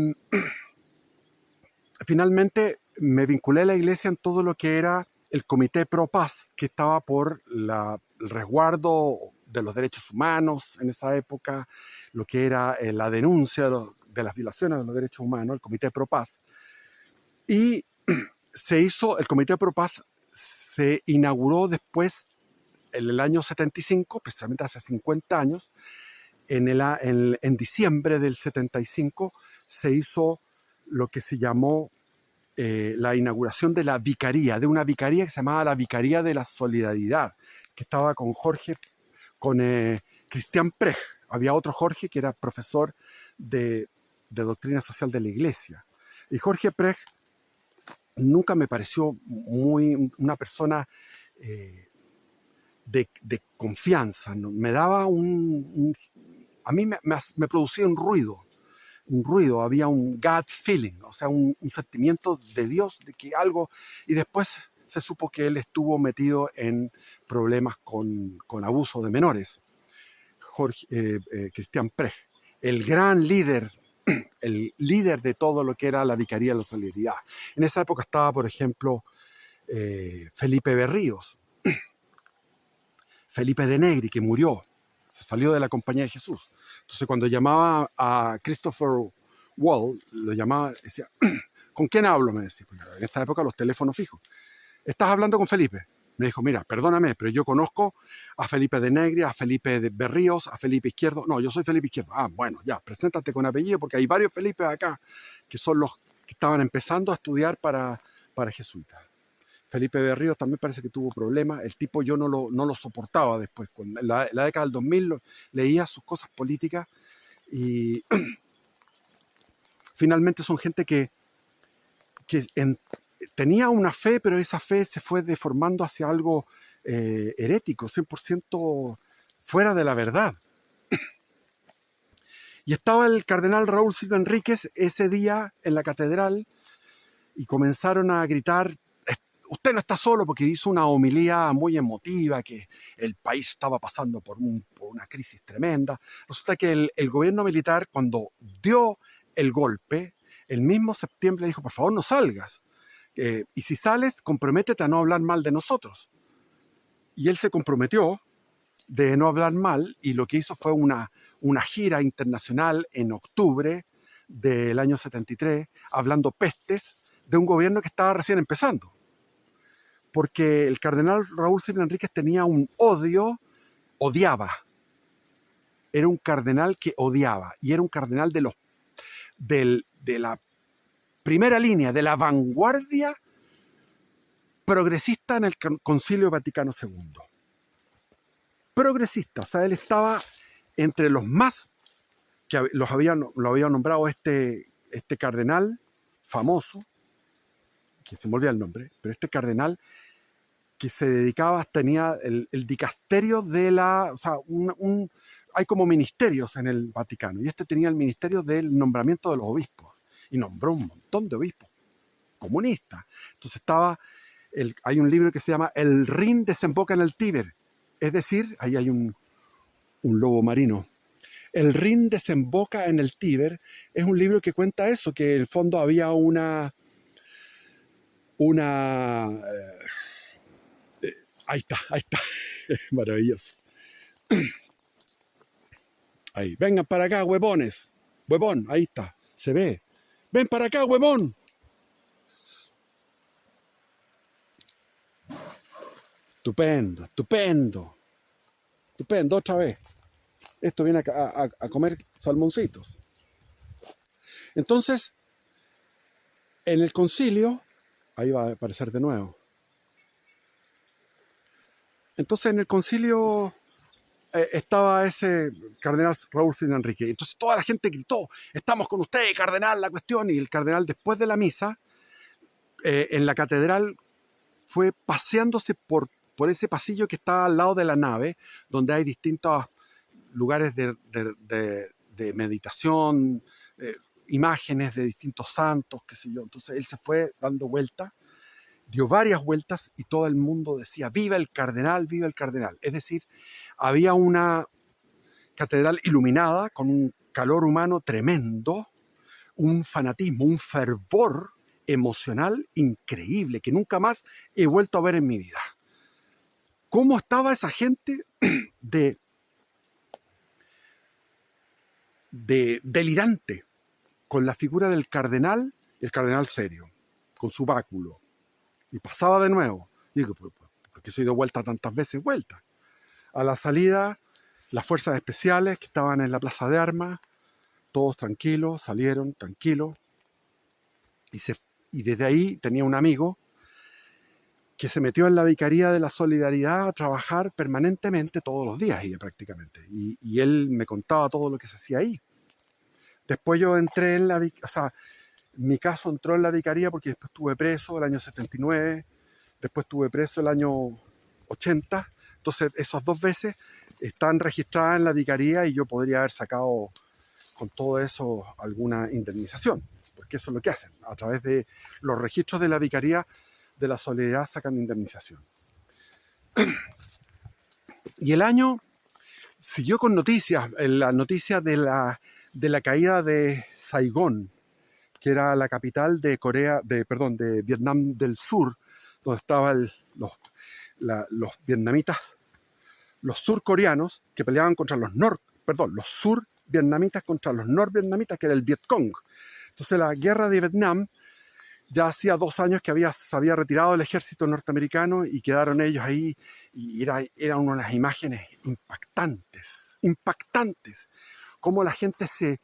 finalmente me vinculé a la iglesia en todo lo que era el Comité Pro Paz, que estaba por el resguardo de los derechos humanos en esa época, lo que era la denuncia de las violaciones de los derechos humanos, el Comité Pro Paz. Y el Comité Pro Paz se inauguró después, en el año 75, precisamente hace 50 años, en diciembre del 75, se hizo lo que se llamó la inauguración de una vicaría que se llamaba la Vicaría de la Solidaridad, que estaba con Cristian Prech. Había otro Jorge que era profesor de doctrina social de la iglesia. Y Jorge Prech nunca me pareció una persona de confianza, ¿no? Me daba a mí me producía un ruido, había un God feeling, o sea, un sentimiento de Dios, de que algo, y después se supo que él estuvo metido en problemas con abuso de menores. Cristian Prech, el gran líder, el líder de todo lo que era la Vicaría de la Solidaridad. En esa época estaba, por ejemplo, Felipe Berríos, Felipe de Negri, que murió, se salió de la Compañía de Jesús. Entonces, cuando llamaba a Christopher Wall, lo llamaba, decía, ¿con quién hablo? Me decía, porque en esa época los teléfonos fijos. ¿Estás hablando con Felipe? Me dijo, mira, perdóname, pero yo conozco a Felipe de Negri, a Felipe de Berríos, a Felipe Izquierdo. No, yo soy Felipe Izquierdo. Ah, bueno, ya, preséntate con apellido, porque hay varios Felipes acá, que son los que estaban empezando a estudiar para jesuitas. Felipe Berríos también parece que tuvo problemas. El tipo yo no lo soportaba después. En la década del 2000 leía sus cosas políticas y finalmente son gente que tenía una fe, pero esa fe se fue deformando hacia algo herético, 100% fuera de la verdad. Y estaba el cardenal Raúl Silva Enríquez ese día en la catedral y comenzaron a gritar, usted no está solo, porque hizo una homilía muy emotiva, que el país estaba pasando por una crisis tremenda. Resulta que el gobierno militar, cuando dio el golpe, el mismo septiembre dijo, por favor no salgas. Y si sales, comprométete a no hablar mal de nosotros. Y él se comprometió de no hablar mal, y lo que hizo fue una gira internacional en octubre del año 73, hablando pestes de un gobierno que estaba recién empezando. Porque el cardenal Raúl Silva Enríquez tenía odiaba. Era un cardenal que odiaba, y era un cardenal de la primera línea, de la vanguardia progresista en el Concilio Vaticano II. Progresista, o sea, él estaba entre los más, que lo había nombrado este cardenal famoso, que se me olvida el nombre, pero este cardenal que se dedicaba, tenía el dicasterio de o sea, hay como ministerios en el Vaticano, y este tenía el ministerio del nombramiento de los obispos, y nombró un montón de obispos comunistas. Entonces hay un libro que se llama El Rin desemboca en el Tíber, es decir, ahí hay un lobo marino. El Rin desemboca en el Tíber es un libro que cuenta eso, que en el fondo había una... ahí está, maravilloso. Ahí, vengan para acá, huevones. Huevón, ahí está, se ve. Ven para acá, huevón. Estupendo, estupendo. Estupendo, otra vez. Esto viene a comer salmoncitos. Entonces, en el concilio, ahí va a aparecer de nuevo. Entonces, en el concilio estaba ese cardenal Raúl Sin Enrique. Entonces, toda la gente gritó: estamos con usted, cardenal, la cuestión. Y el cardenal, después de la misa, en la catedral, fue paseándose por ese pasillo que está al lado de la nave, donde hay distintos lugares de meditación, imágenes de distintos santos, qué sé yo. Entonces él se fue dando vueltas, dio varias vueltas y todo el mundo decía: ¡viva el cardenal, viva el cardenal! Es decir, había una catedral iluminada con un calor humano tremendo, un fanatismo, un fervor emocional increíble que nunca más he vuelto a ver en mi vida. ¿Cómo estaba esa gente delirante con la figura del cardenal, el cardenal serio, con su báculo? Y pasaba de nuevo. Y digo, ¿por qué se dio vuelta tantas veces? Vuelta. A la salida, las fuerzas especiales que estaban en la plaza de armas, todos tranquilos, salieron tranquilos. Y desde ahí tenía un amigo que se metió en la Vicaría de la Solidaridad a trabajar permanentemente todos los días, prácticamente. Y él me contaba todo lo que se hacía ahí. Después yo entré en la... O sea, mi caso entró en la Vicaría porque después estuve preso el año 79, después estuve preso el año 80. Entonces, esas 2 veces están registradas en la Vicaría y yo podría haber sacado con todo eso alguna indemnización, porque eso es lo que hacen. A través de los registros de la Vicaría de la Solidaridad sacan indemnización. Y el año siguió con noticias, la noticia de la caída de Saigón, que era la capital de de Vietnam del Sur, donde estaban los vietnamitas, los surcoreanos que peleaban contra los survietnamitas contra los norvietnamitas, que era el Vietcong. Entonces la guerra de Vietnam ya hacía 2 años que se había retirado el ejército norteamericano y quedaron ellos ahí, y eran unas imágenes impactantes, cómo la gente se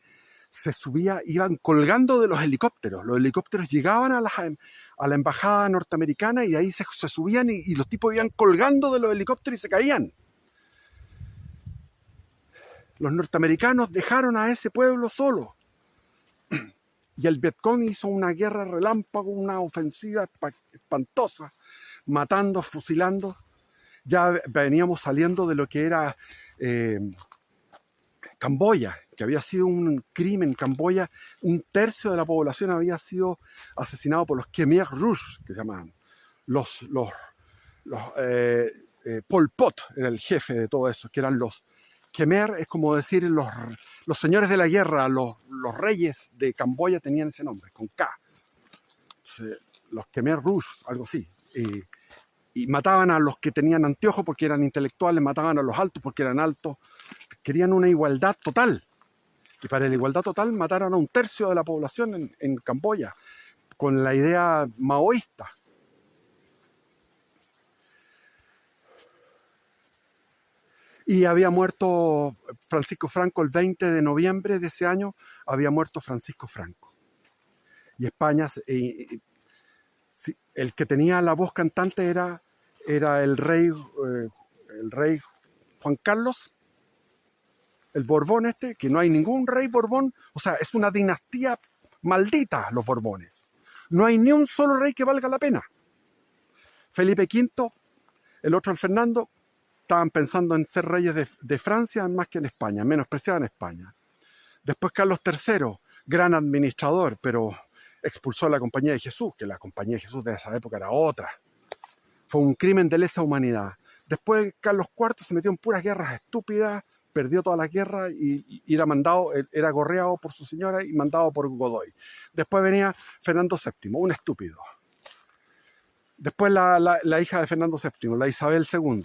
subía, iban colgando de los helicópteros. Los helicópteros llegaban a la embajada norteamericana y de ahí se subían y los tipos iban colgando de los helicópteros y se caían. Los norteamericanos dejaron a ese pueblo solo. Y el Vietcong hizo una guerra relámpago, una ofensiva espantosa, matando, fusilando. Ya veníamos saliendo de lo que era Camboya, que había sido un crimen. En Camboya, 1/3 de la población había sido asesinado por los Khmer Rouge, que se llamaban. Pol Pot era el jefe de todo eso, que eran los Khmer, es como decir los señores de la guerra, los reyes de Camboya tenían ese nombre, con K. Entonces, los Khmer Rouge, algo así. Y mataban a los que tenían anteojos porque eran intelectuales, mataban a los altos porque eran altos. Querían una igualdad total. Y para la igualdad total mataron a 1/3 de la población en Camboya, con la idea maoísta. Y había muerto Francisco Franco el 20 de noviembre de ese año, había muerto Francisco Franco. Y España, el que tenía la voz cantante era el rey Juan Carlos, el Borbón que no hay ningún rey Borbón. O sea, es una dinastía maldita los Borbones. No hay ni un solo rey que valga la pena. Felipe V, el otro el Fernando, estaban pensando en ser reyes de Francia más que en España, menospreciaban España. Después Carlos III, gran administrador, pero expulsó a la Compañía de Jesús, que la Compañía de Jesús de esa época era otra. Fue un crimen de lesa humanidad. Después Carlos IV se metió en puras guerras estúpidas, perdió todas las guerras y era gorreado por su señora y mandado por Godoy. Después venía Fernando VII, un estúpido. Después la hija de Fernando VII, la Isabel II.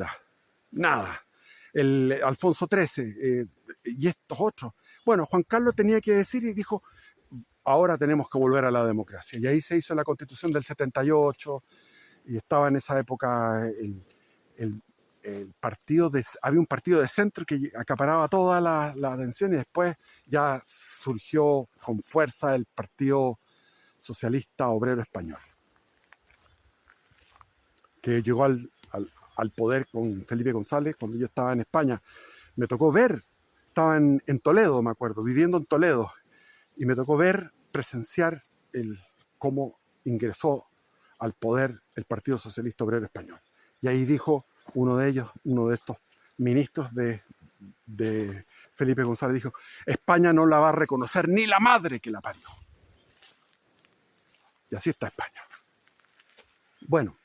Nada. El Alfonso XIII y estos otros. Bueno, Juan Carlos tenía que decir y dijo, ahora tenemos que volver a la democracia. Y ahí se hizo la Constitución del 78 y estaba en esa época el partido había un partido de centro que acaparaba toda la atención y después ya surgió con fuerza el Partido Socialista Obrero Español, que llegó al poder con Felipe González cuando yo estaba en España. Me tocó ver, estaba en Toledo, me acuerdo, viviendo en Toledo, y me tocó ver, presenciar cómo ingresó al poder el Partido Socialista Obrero Español. Y ahí dijo uno de estos ministros de Felipe González, dijo, España no la va a reconocer ni la madre que la parió. Y así está España. Bueno,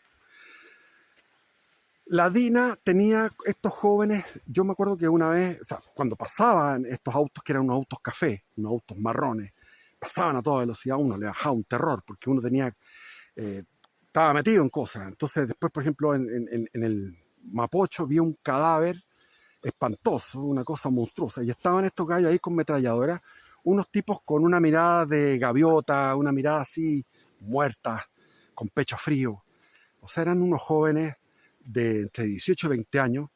la DINA tenía estos jóvenes, yo me acuerdo que una vez, o sea, cuando pasaban estos autos, que eran unos autos café, unos autos marrones, pasaban a toda velocidad, uno le bajaba un terror, porque uno tenía, estaba metido en cosas. Entonces después, por ejemplo, en el Mapocho vi un cadáver espantoso, una cosa monstruosa, y estaban estos gallos ahí con metralladoras, unos tipos con una mirada de gaviota, una mirada así, muerta, con pecho frío. O sea, eran unos jóvenes de entre 18 y 20 años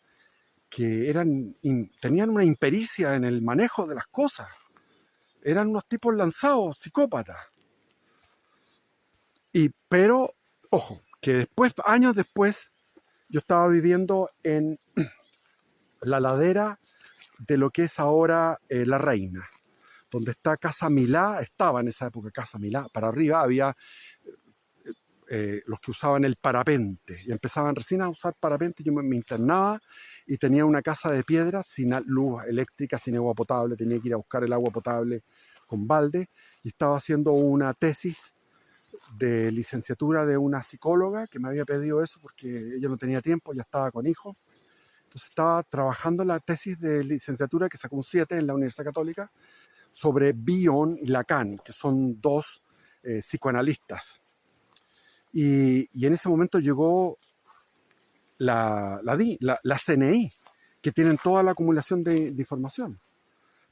que tenían una impericia en el manejo de las cosas. Eran unos tipos lanzados, psicópatas. Pero, ojo, que después, años después, yo estaba viviendo en la ladera de lo que es ahora La Reina, donde está Casa Milá, estaba en esa época Casa Milá, para arriba había los que usaban el parapente y empezaban recién a usar parapente. Yo me internaba y tenía una casa de piedra sin luz eléctrica, sin agua potable, tenía que ir a buscar el agua potable con balde y estaba haciendo una tesis de licenciatura de una psicóloga que me había pedido eso porque ella no tenía tiempo, ya estaba con hijos. Entonces estaba trabajando la tesis de licenciatura que sacó un 7 en la Universidad Católica sobre Bion y Lacan, que son dos psicoanalistas. Y en ese momento llegó la CNI, que tienen toda la acumulación de información,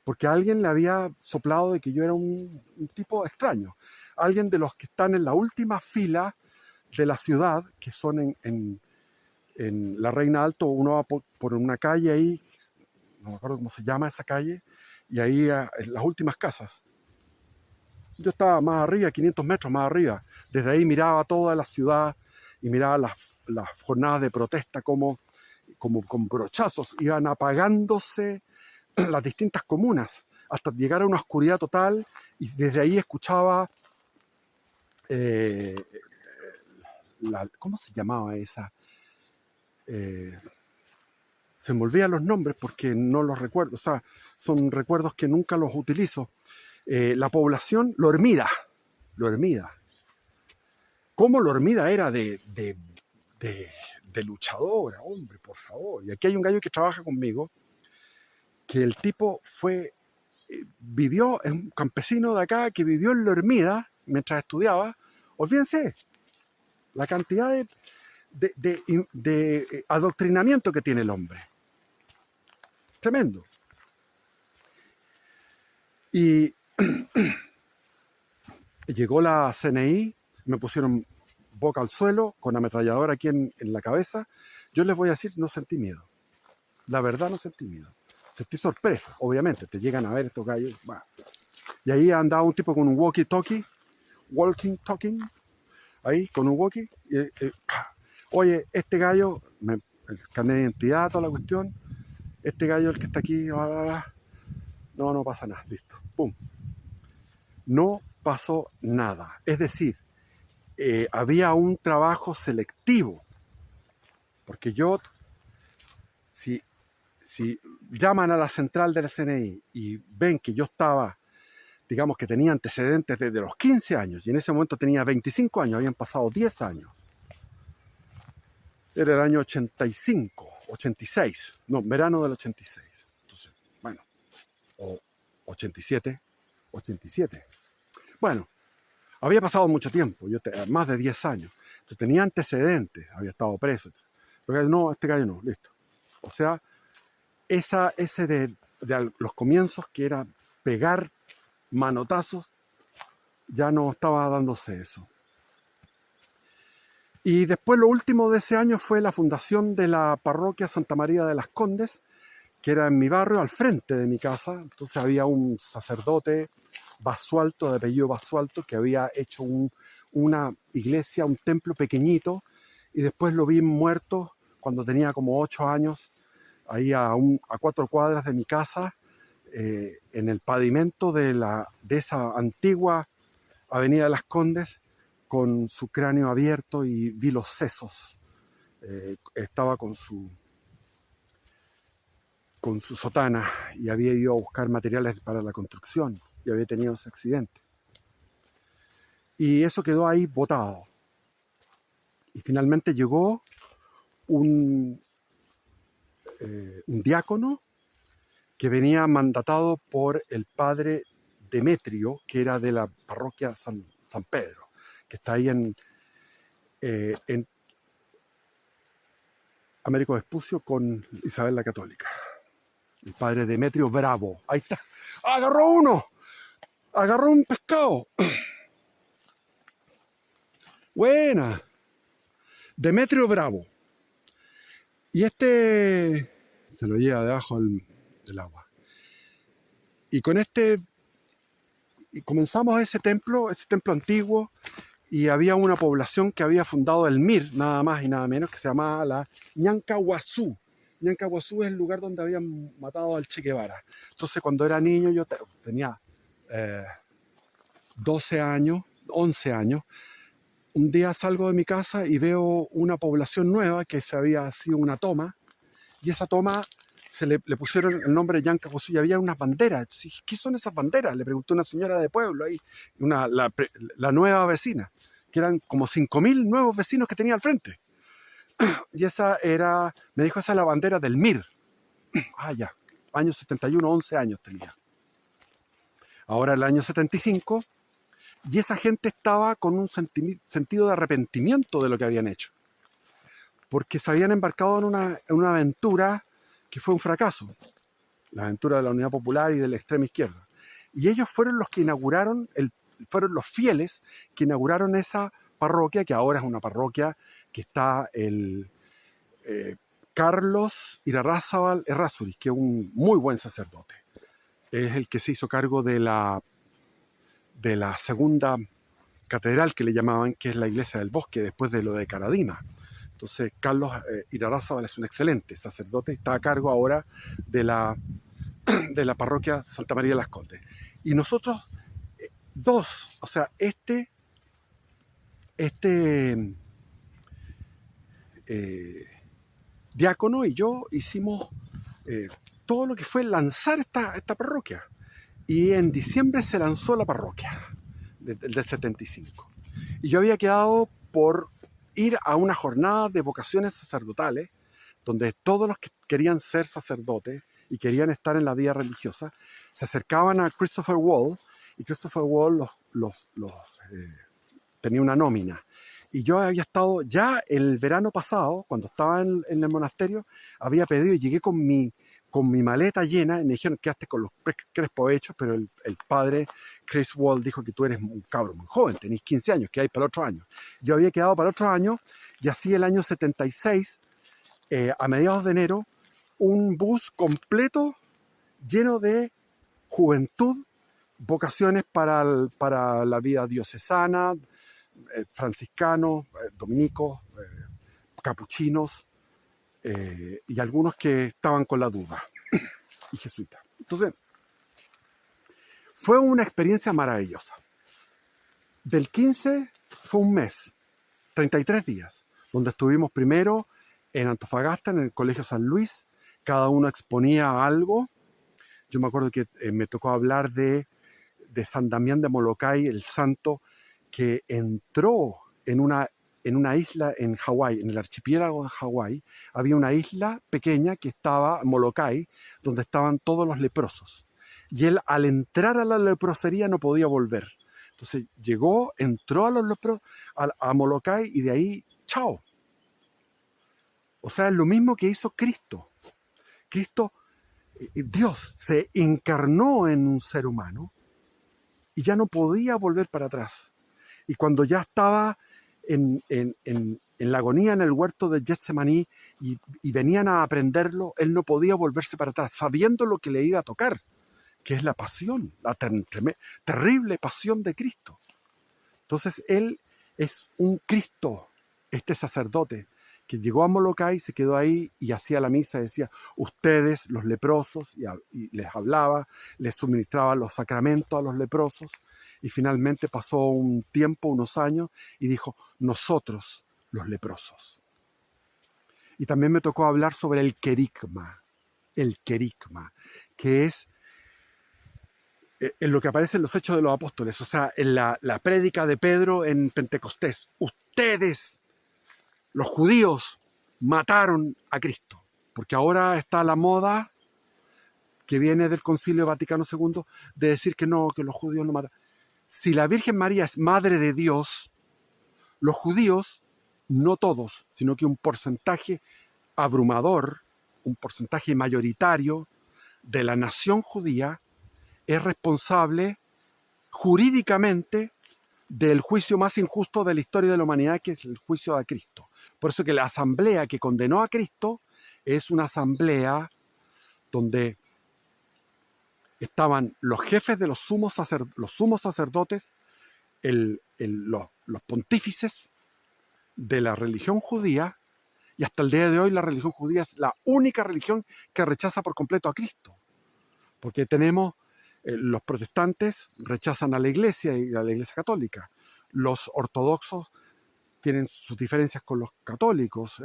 porque alguien le había soplado de que yo era un tipo extraño, alguien de los que están en la última fila de la ciudad, que son en La Reina Alto. Uno va por una calle ahí, no me acuerdo cómo se llama esa calle, y ahí en las últimas casas. Yo estaba más arriba, 500 metros más arriba. Desde ahí miraba toda la ciudad y miraba las jornadas de protesta como con brochazos iban apagándose las distintas comunas hasta llegar a una oscuridad total, y desde ahí escuchaba ¿cómo se llamaba esa? Se me olvidan los nombres porque no los recuerdo, o sea, son recuerdos que nunca los utilizo. La población, Lo Hermida. ¿Cómo Lo Hermida era de luchadora, hombre, por favor? Y aquí hay un gallo que trabaja conmigo, que el tipo vivió, es un campesino de acá que vivió en Lo Hermida mientras estudiaba. Olvídense, la cantidad de adoctrinamiento que tiene el hombre. Tremendo. Y llegó la CNI, me pusieron boca al suelo, con ametralladora aquí en la cabeza. Yo les voy a decir, no sentí miedo. La verdad, no sentí miedo. Sentí sorpresa, obviamente, te llegan a ver estos gallos. Bueno. Y ahí andaba un tipo con un walkie-talkie, ahí, con un walkie. Oye, este gallo, el carnet de identidad, toda la cuestión, este gallo, el que está aquí, bla, bla, bla. No pasa nada, listo, pum. No pasó nada. Es decir, había un trabajo selectivo, porque si llaman a la central de la CNI y ven que yo estaba, digamos que tenía antecedentes desde los 15 años, y en ese momento tenía 25 años, habían pasado 10 años, era el año 85, 86, no, verano del 86, entonces, bueno, o 87, bueno, había pasado mucho tiempo, más de 10 años. Yo tenía antecedentes, había estado preso. Pero no, este gallo no, listo. O sea, ese de los comienzos, que era pegar manotazos, ya no estaba dándose eso. Y después lo último de ese año fue la fundación de la parroquia Santa María de las Condes, que era en mi barrio, al frente de mi casa. Entonces había un sacerdote Basualto, de apellido Basualto, que había hecho una iglesia, un templo pequeñito, y después lo vi muerto cuando tenía como 8 años, ahí a 4 cuadras de mi casa, en el pavimento de esa antigua avenida de las Condes, con su cráneo abierto, y vi los sesos. Estaba con su sotana y había ido a buscar materiales para la construcción y había tenido ese accidente. Y eso quedó ahí botado. Y finalmente llegó un diácono que venía mandatado por el padre Demetrio, que era de la parroquia San Pedro, que está ahí en Américo Vespucio con Isabel la Católica. El padre Demetrio Bravo. Ahí está. ¡Agarró uno! ¡Agarró un pescado! Buena. Demetrio Bravo. Y este se lo lleva debajo del agua. Y con comenzamos ese templo antiguo, y había una población que había fundado el MIR, nada más y nada menos, que se llamaba la Ñancahuazú. Ñancahuazú es el lugar donde habían matado al Che Guevara. Entonces, cuando era niño, yo tenía 12 años, 11 años, un día salgo de mi casa y veo una población nueva que se había sido una toma, y esa toma le pusieron el nombre de Ñancahuazú, y había unas banderas. Entonces, ¿qué son esas banderas? Le preguntó una señora de pueblo ahí, la nueva vecina, que eran como 5.000 nuevos vecinos que tenía al frente. Y me dijo, esa es la bandera del MIR. Ah, ya, año 71, 11 años tenía. Ahora el año 75, y esa gente estaba con un sentido de arrepentimiento de lo que habían hecho, porque se habían embarcado en una aventura que fue un fracaso, la aventura de la Unidad Popular y de la extrema izquierda. Y ellos fueron los que fueron los fieles que inauguraron esa parroquia, que ahora es una parroquia que está el Carlos Irarrázaval Errázuriz, que es un muy buen sacerdote. Es el que se hizo cargo de la segunda catedral, que le llamaban, que es la Iglesia del Bosque, después de lo de Caradima. Entonces, Carlos Irarrázaval es un excelente sacerdote, está a cargo ahora de la parroquia Santa María de las Condes. Y nosotros dos, o sea, diácono y yo hicimos todo lo que fue lanzar esta parroquia. Y en diciembre se lanzó la parroquia del 75. Y yo había quedado por ir a una jornada de vocaciones sacerdotales, donde todos los que querían ser sacerdotes y querían estar en la vida religiosa se acercaban a Christopher Wall, y Christopher Wall tenía una nómina. Y yo había estado ya el verano pasado, cuando estaba en el monasterio, había pedido, y llegué con mi maleta llena, y me dijeron, quedaste con los crespos hechos, pero el padre Chris Wall dijo que tú eres un cabrón muy joven, tenés 15 años, que hay para el otro año. Yo había quedado para el otro año, y así el año 76, a mediados de enero, un bus completo lleno de juventud, vocaciones para la vida diocesana, franciscanos, dominicos, capuchinos, y algunos que estaban con la duda, y jesuitas. Entonces, fue una experiencia maravillosa. Del 15 fue un mes, 33 días, donde estuvimos primero en Antofagasta, en el Colegio San Luis. Cada uno exponía algo. Yo me acuerdo que me tocó hablar de San Damián de Molokai, el santo que entró en una isla en Hawái, en el archipiélago de Hawái. Había una isla pequeña que estaba, Molokai, donde estaban todos los leprosos. Y él, al entrar a la leprosería, no podía volver. Entonces llegó, entró a los lepros, a Molokai, y de ahí, chao. O sea, es lo mismo que hizo Cristo. Cristo, Dios, se encarnó en un ser humano y ya no podía volver para atrás. Y cuando ya estaba en la agonía en el huerto de Getsemaní y venían a aprenderlo, él no podía volverse para atrás, sabiendo lo que le iba a tocar, que es la pasión, la terrible pasión de Cristo. Entonces él es un Cristo, este sacerdote, que llegó a Molokai, se quedó ahí y hacía la misa y decía, ustedes, los leprosos, y les hablaba, les suministraba los sacramentos a los leprosos, y finalmente pasó un tiempo, unos años, y dijo, nosotros, los leprosos. Y también me tocó hablar sobre el querigma, que es en lo que aparece en los Hechos de los Apóstoles, o sea, en la prédica de Pedro en Pentecostés. Ustedes, los judíos, mataron a Cristo, porque ahora está la moda que viene del Concilio Vaticano II de decir que no, que los judíos no matan. Si la Virgen María es madre de Dios, los judíos, no todos, sino que un porcentaje abrumador, un porcentaje mayoritario de la nación judía, es responsable jurídicamente del juicio más injusto de la historia de la humanidad, que es el juicio a Cristo. Por eso que la asamblea que condenó a Cristo es una asamblea donde estaban los jefes de los sumos sacerdotes, los pontífices de la religión judía, y hasta el día de hoy la religión judía es la única religión que rechaza por completo a Cristo. Porque tenemos los protestantes rechazan a la Iglesia y a la Iglesia católica. Los ortodoxos tienen sus diferencias con los católicos.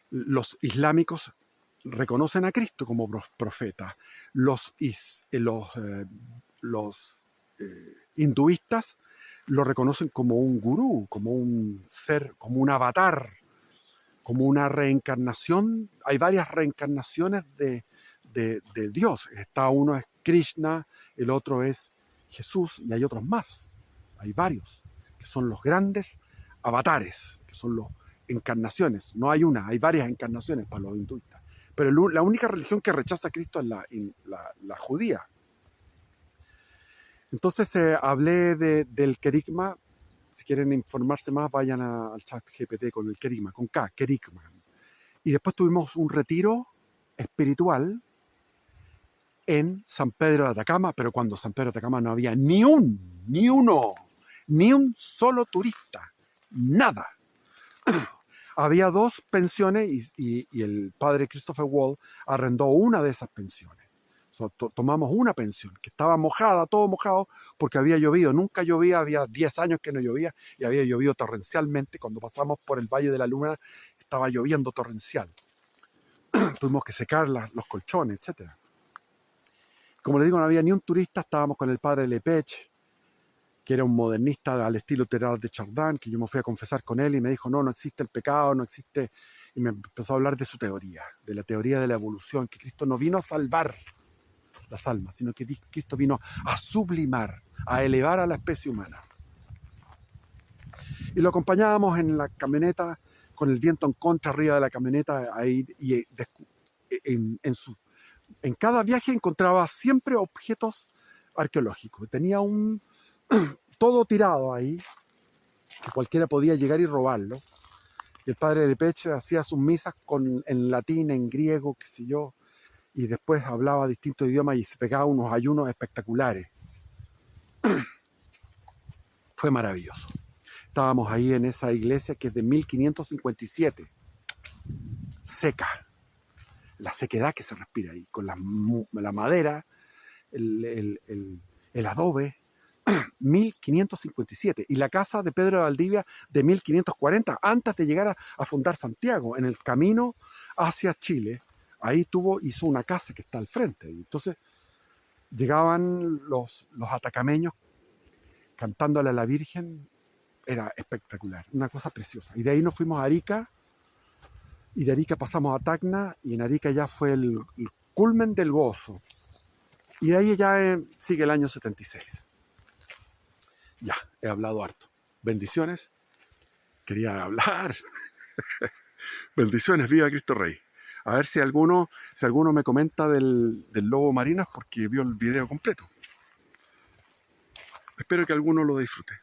Los islámicos reconocen a Cristo como profeta. Los hinduistas lo reconocen como un gurú, como un ser, como un avatar, como una reencarnación. Hay varias reencarnaciones de Dios. Uno es Krishna, el otro es Jesús, y hay otros más. Hay varios, que son los grandes avatares, que son las encarnaciones. No hay una, hay varias encarnaciones para los hinduistas. Pero la única religión que rechaza a Cristo es la judía. Entonces hablé del querigma. Si quieren informarse más, vayan al chat GPT con el querigma, con K, querigma. Y después tuvimos un retiro espiritual en San Pedro de Atacama, pero cuando San Pedro de Atacama no había ni un solo turista, nada. Había 2 pensiones y el padre Christopher Wall arrendó una de esas pensiones. Tomamos una pensión que estaba mojada, todo mojado, porque había llovido. Nunca llovía, había 10 años que no llovía, y había llovido torrencialmente. Cuando pasamos por el Valle de la Luna estaba lloviendo torrencial. Tuvimos que secar los colchones, etc. Como les digo, no había ni un turista. Estábamos con el padre Lepech, que era un modernista al estilo Teilhard de Chardin, que yo me fui a confesar con él y me dijo, no existe el pecado, no existe... Y me empezó a hablar de su teoría, de la teoría de la evolución, que Cristo no vino a salvar las almas, sino que Cristo vino a sublimar, a elevar a la especie humana. Y lo acompañábamos en la camioneta, con el viento en contra arriba de la camioneta, ahí, y en cada viaje encontraba siempre objetos arqueológicos. Tenía todo tirado ahí, que cualquiera podía llegar y robarlo. Y el padre Lepech hacía sus misas en latín, en griego, qué sé yo, y después hablaba distintos idiomas y se pegaba unos ayunos espectaculares. Fue maravilloso. Estábamos ahí en esa iglesia que es de 1557, seca. La sequedad que se respira ahí, con la madera, el adobe. 1557, y la casa de Pedro de Valdivia de 1540, antes de llegar a fundar Santiago, en el camino hacia Chile. Ahí hizo una casa que está al frente. Y entonces llegaban los atacameños cantándole a la Virgen. Era espectacular, una cosa preciosa. Y de ahí nos fuimos a Arica, y de Arica pasamos a Tacna, y en Arica ya fue el culmen del gozo. Y de ahí ya sigue el año 76. Ya, he hablado harto. Bendiciones. Quería hablar. Bendiciones, viva Cristo Rey. A ver si alguno me comenta del lobo marinas porque vio el video completo. Espero que alguno lo disfrute.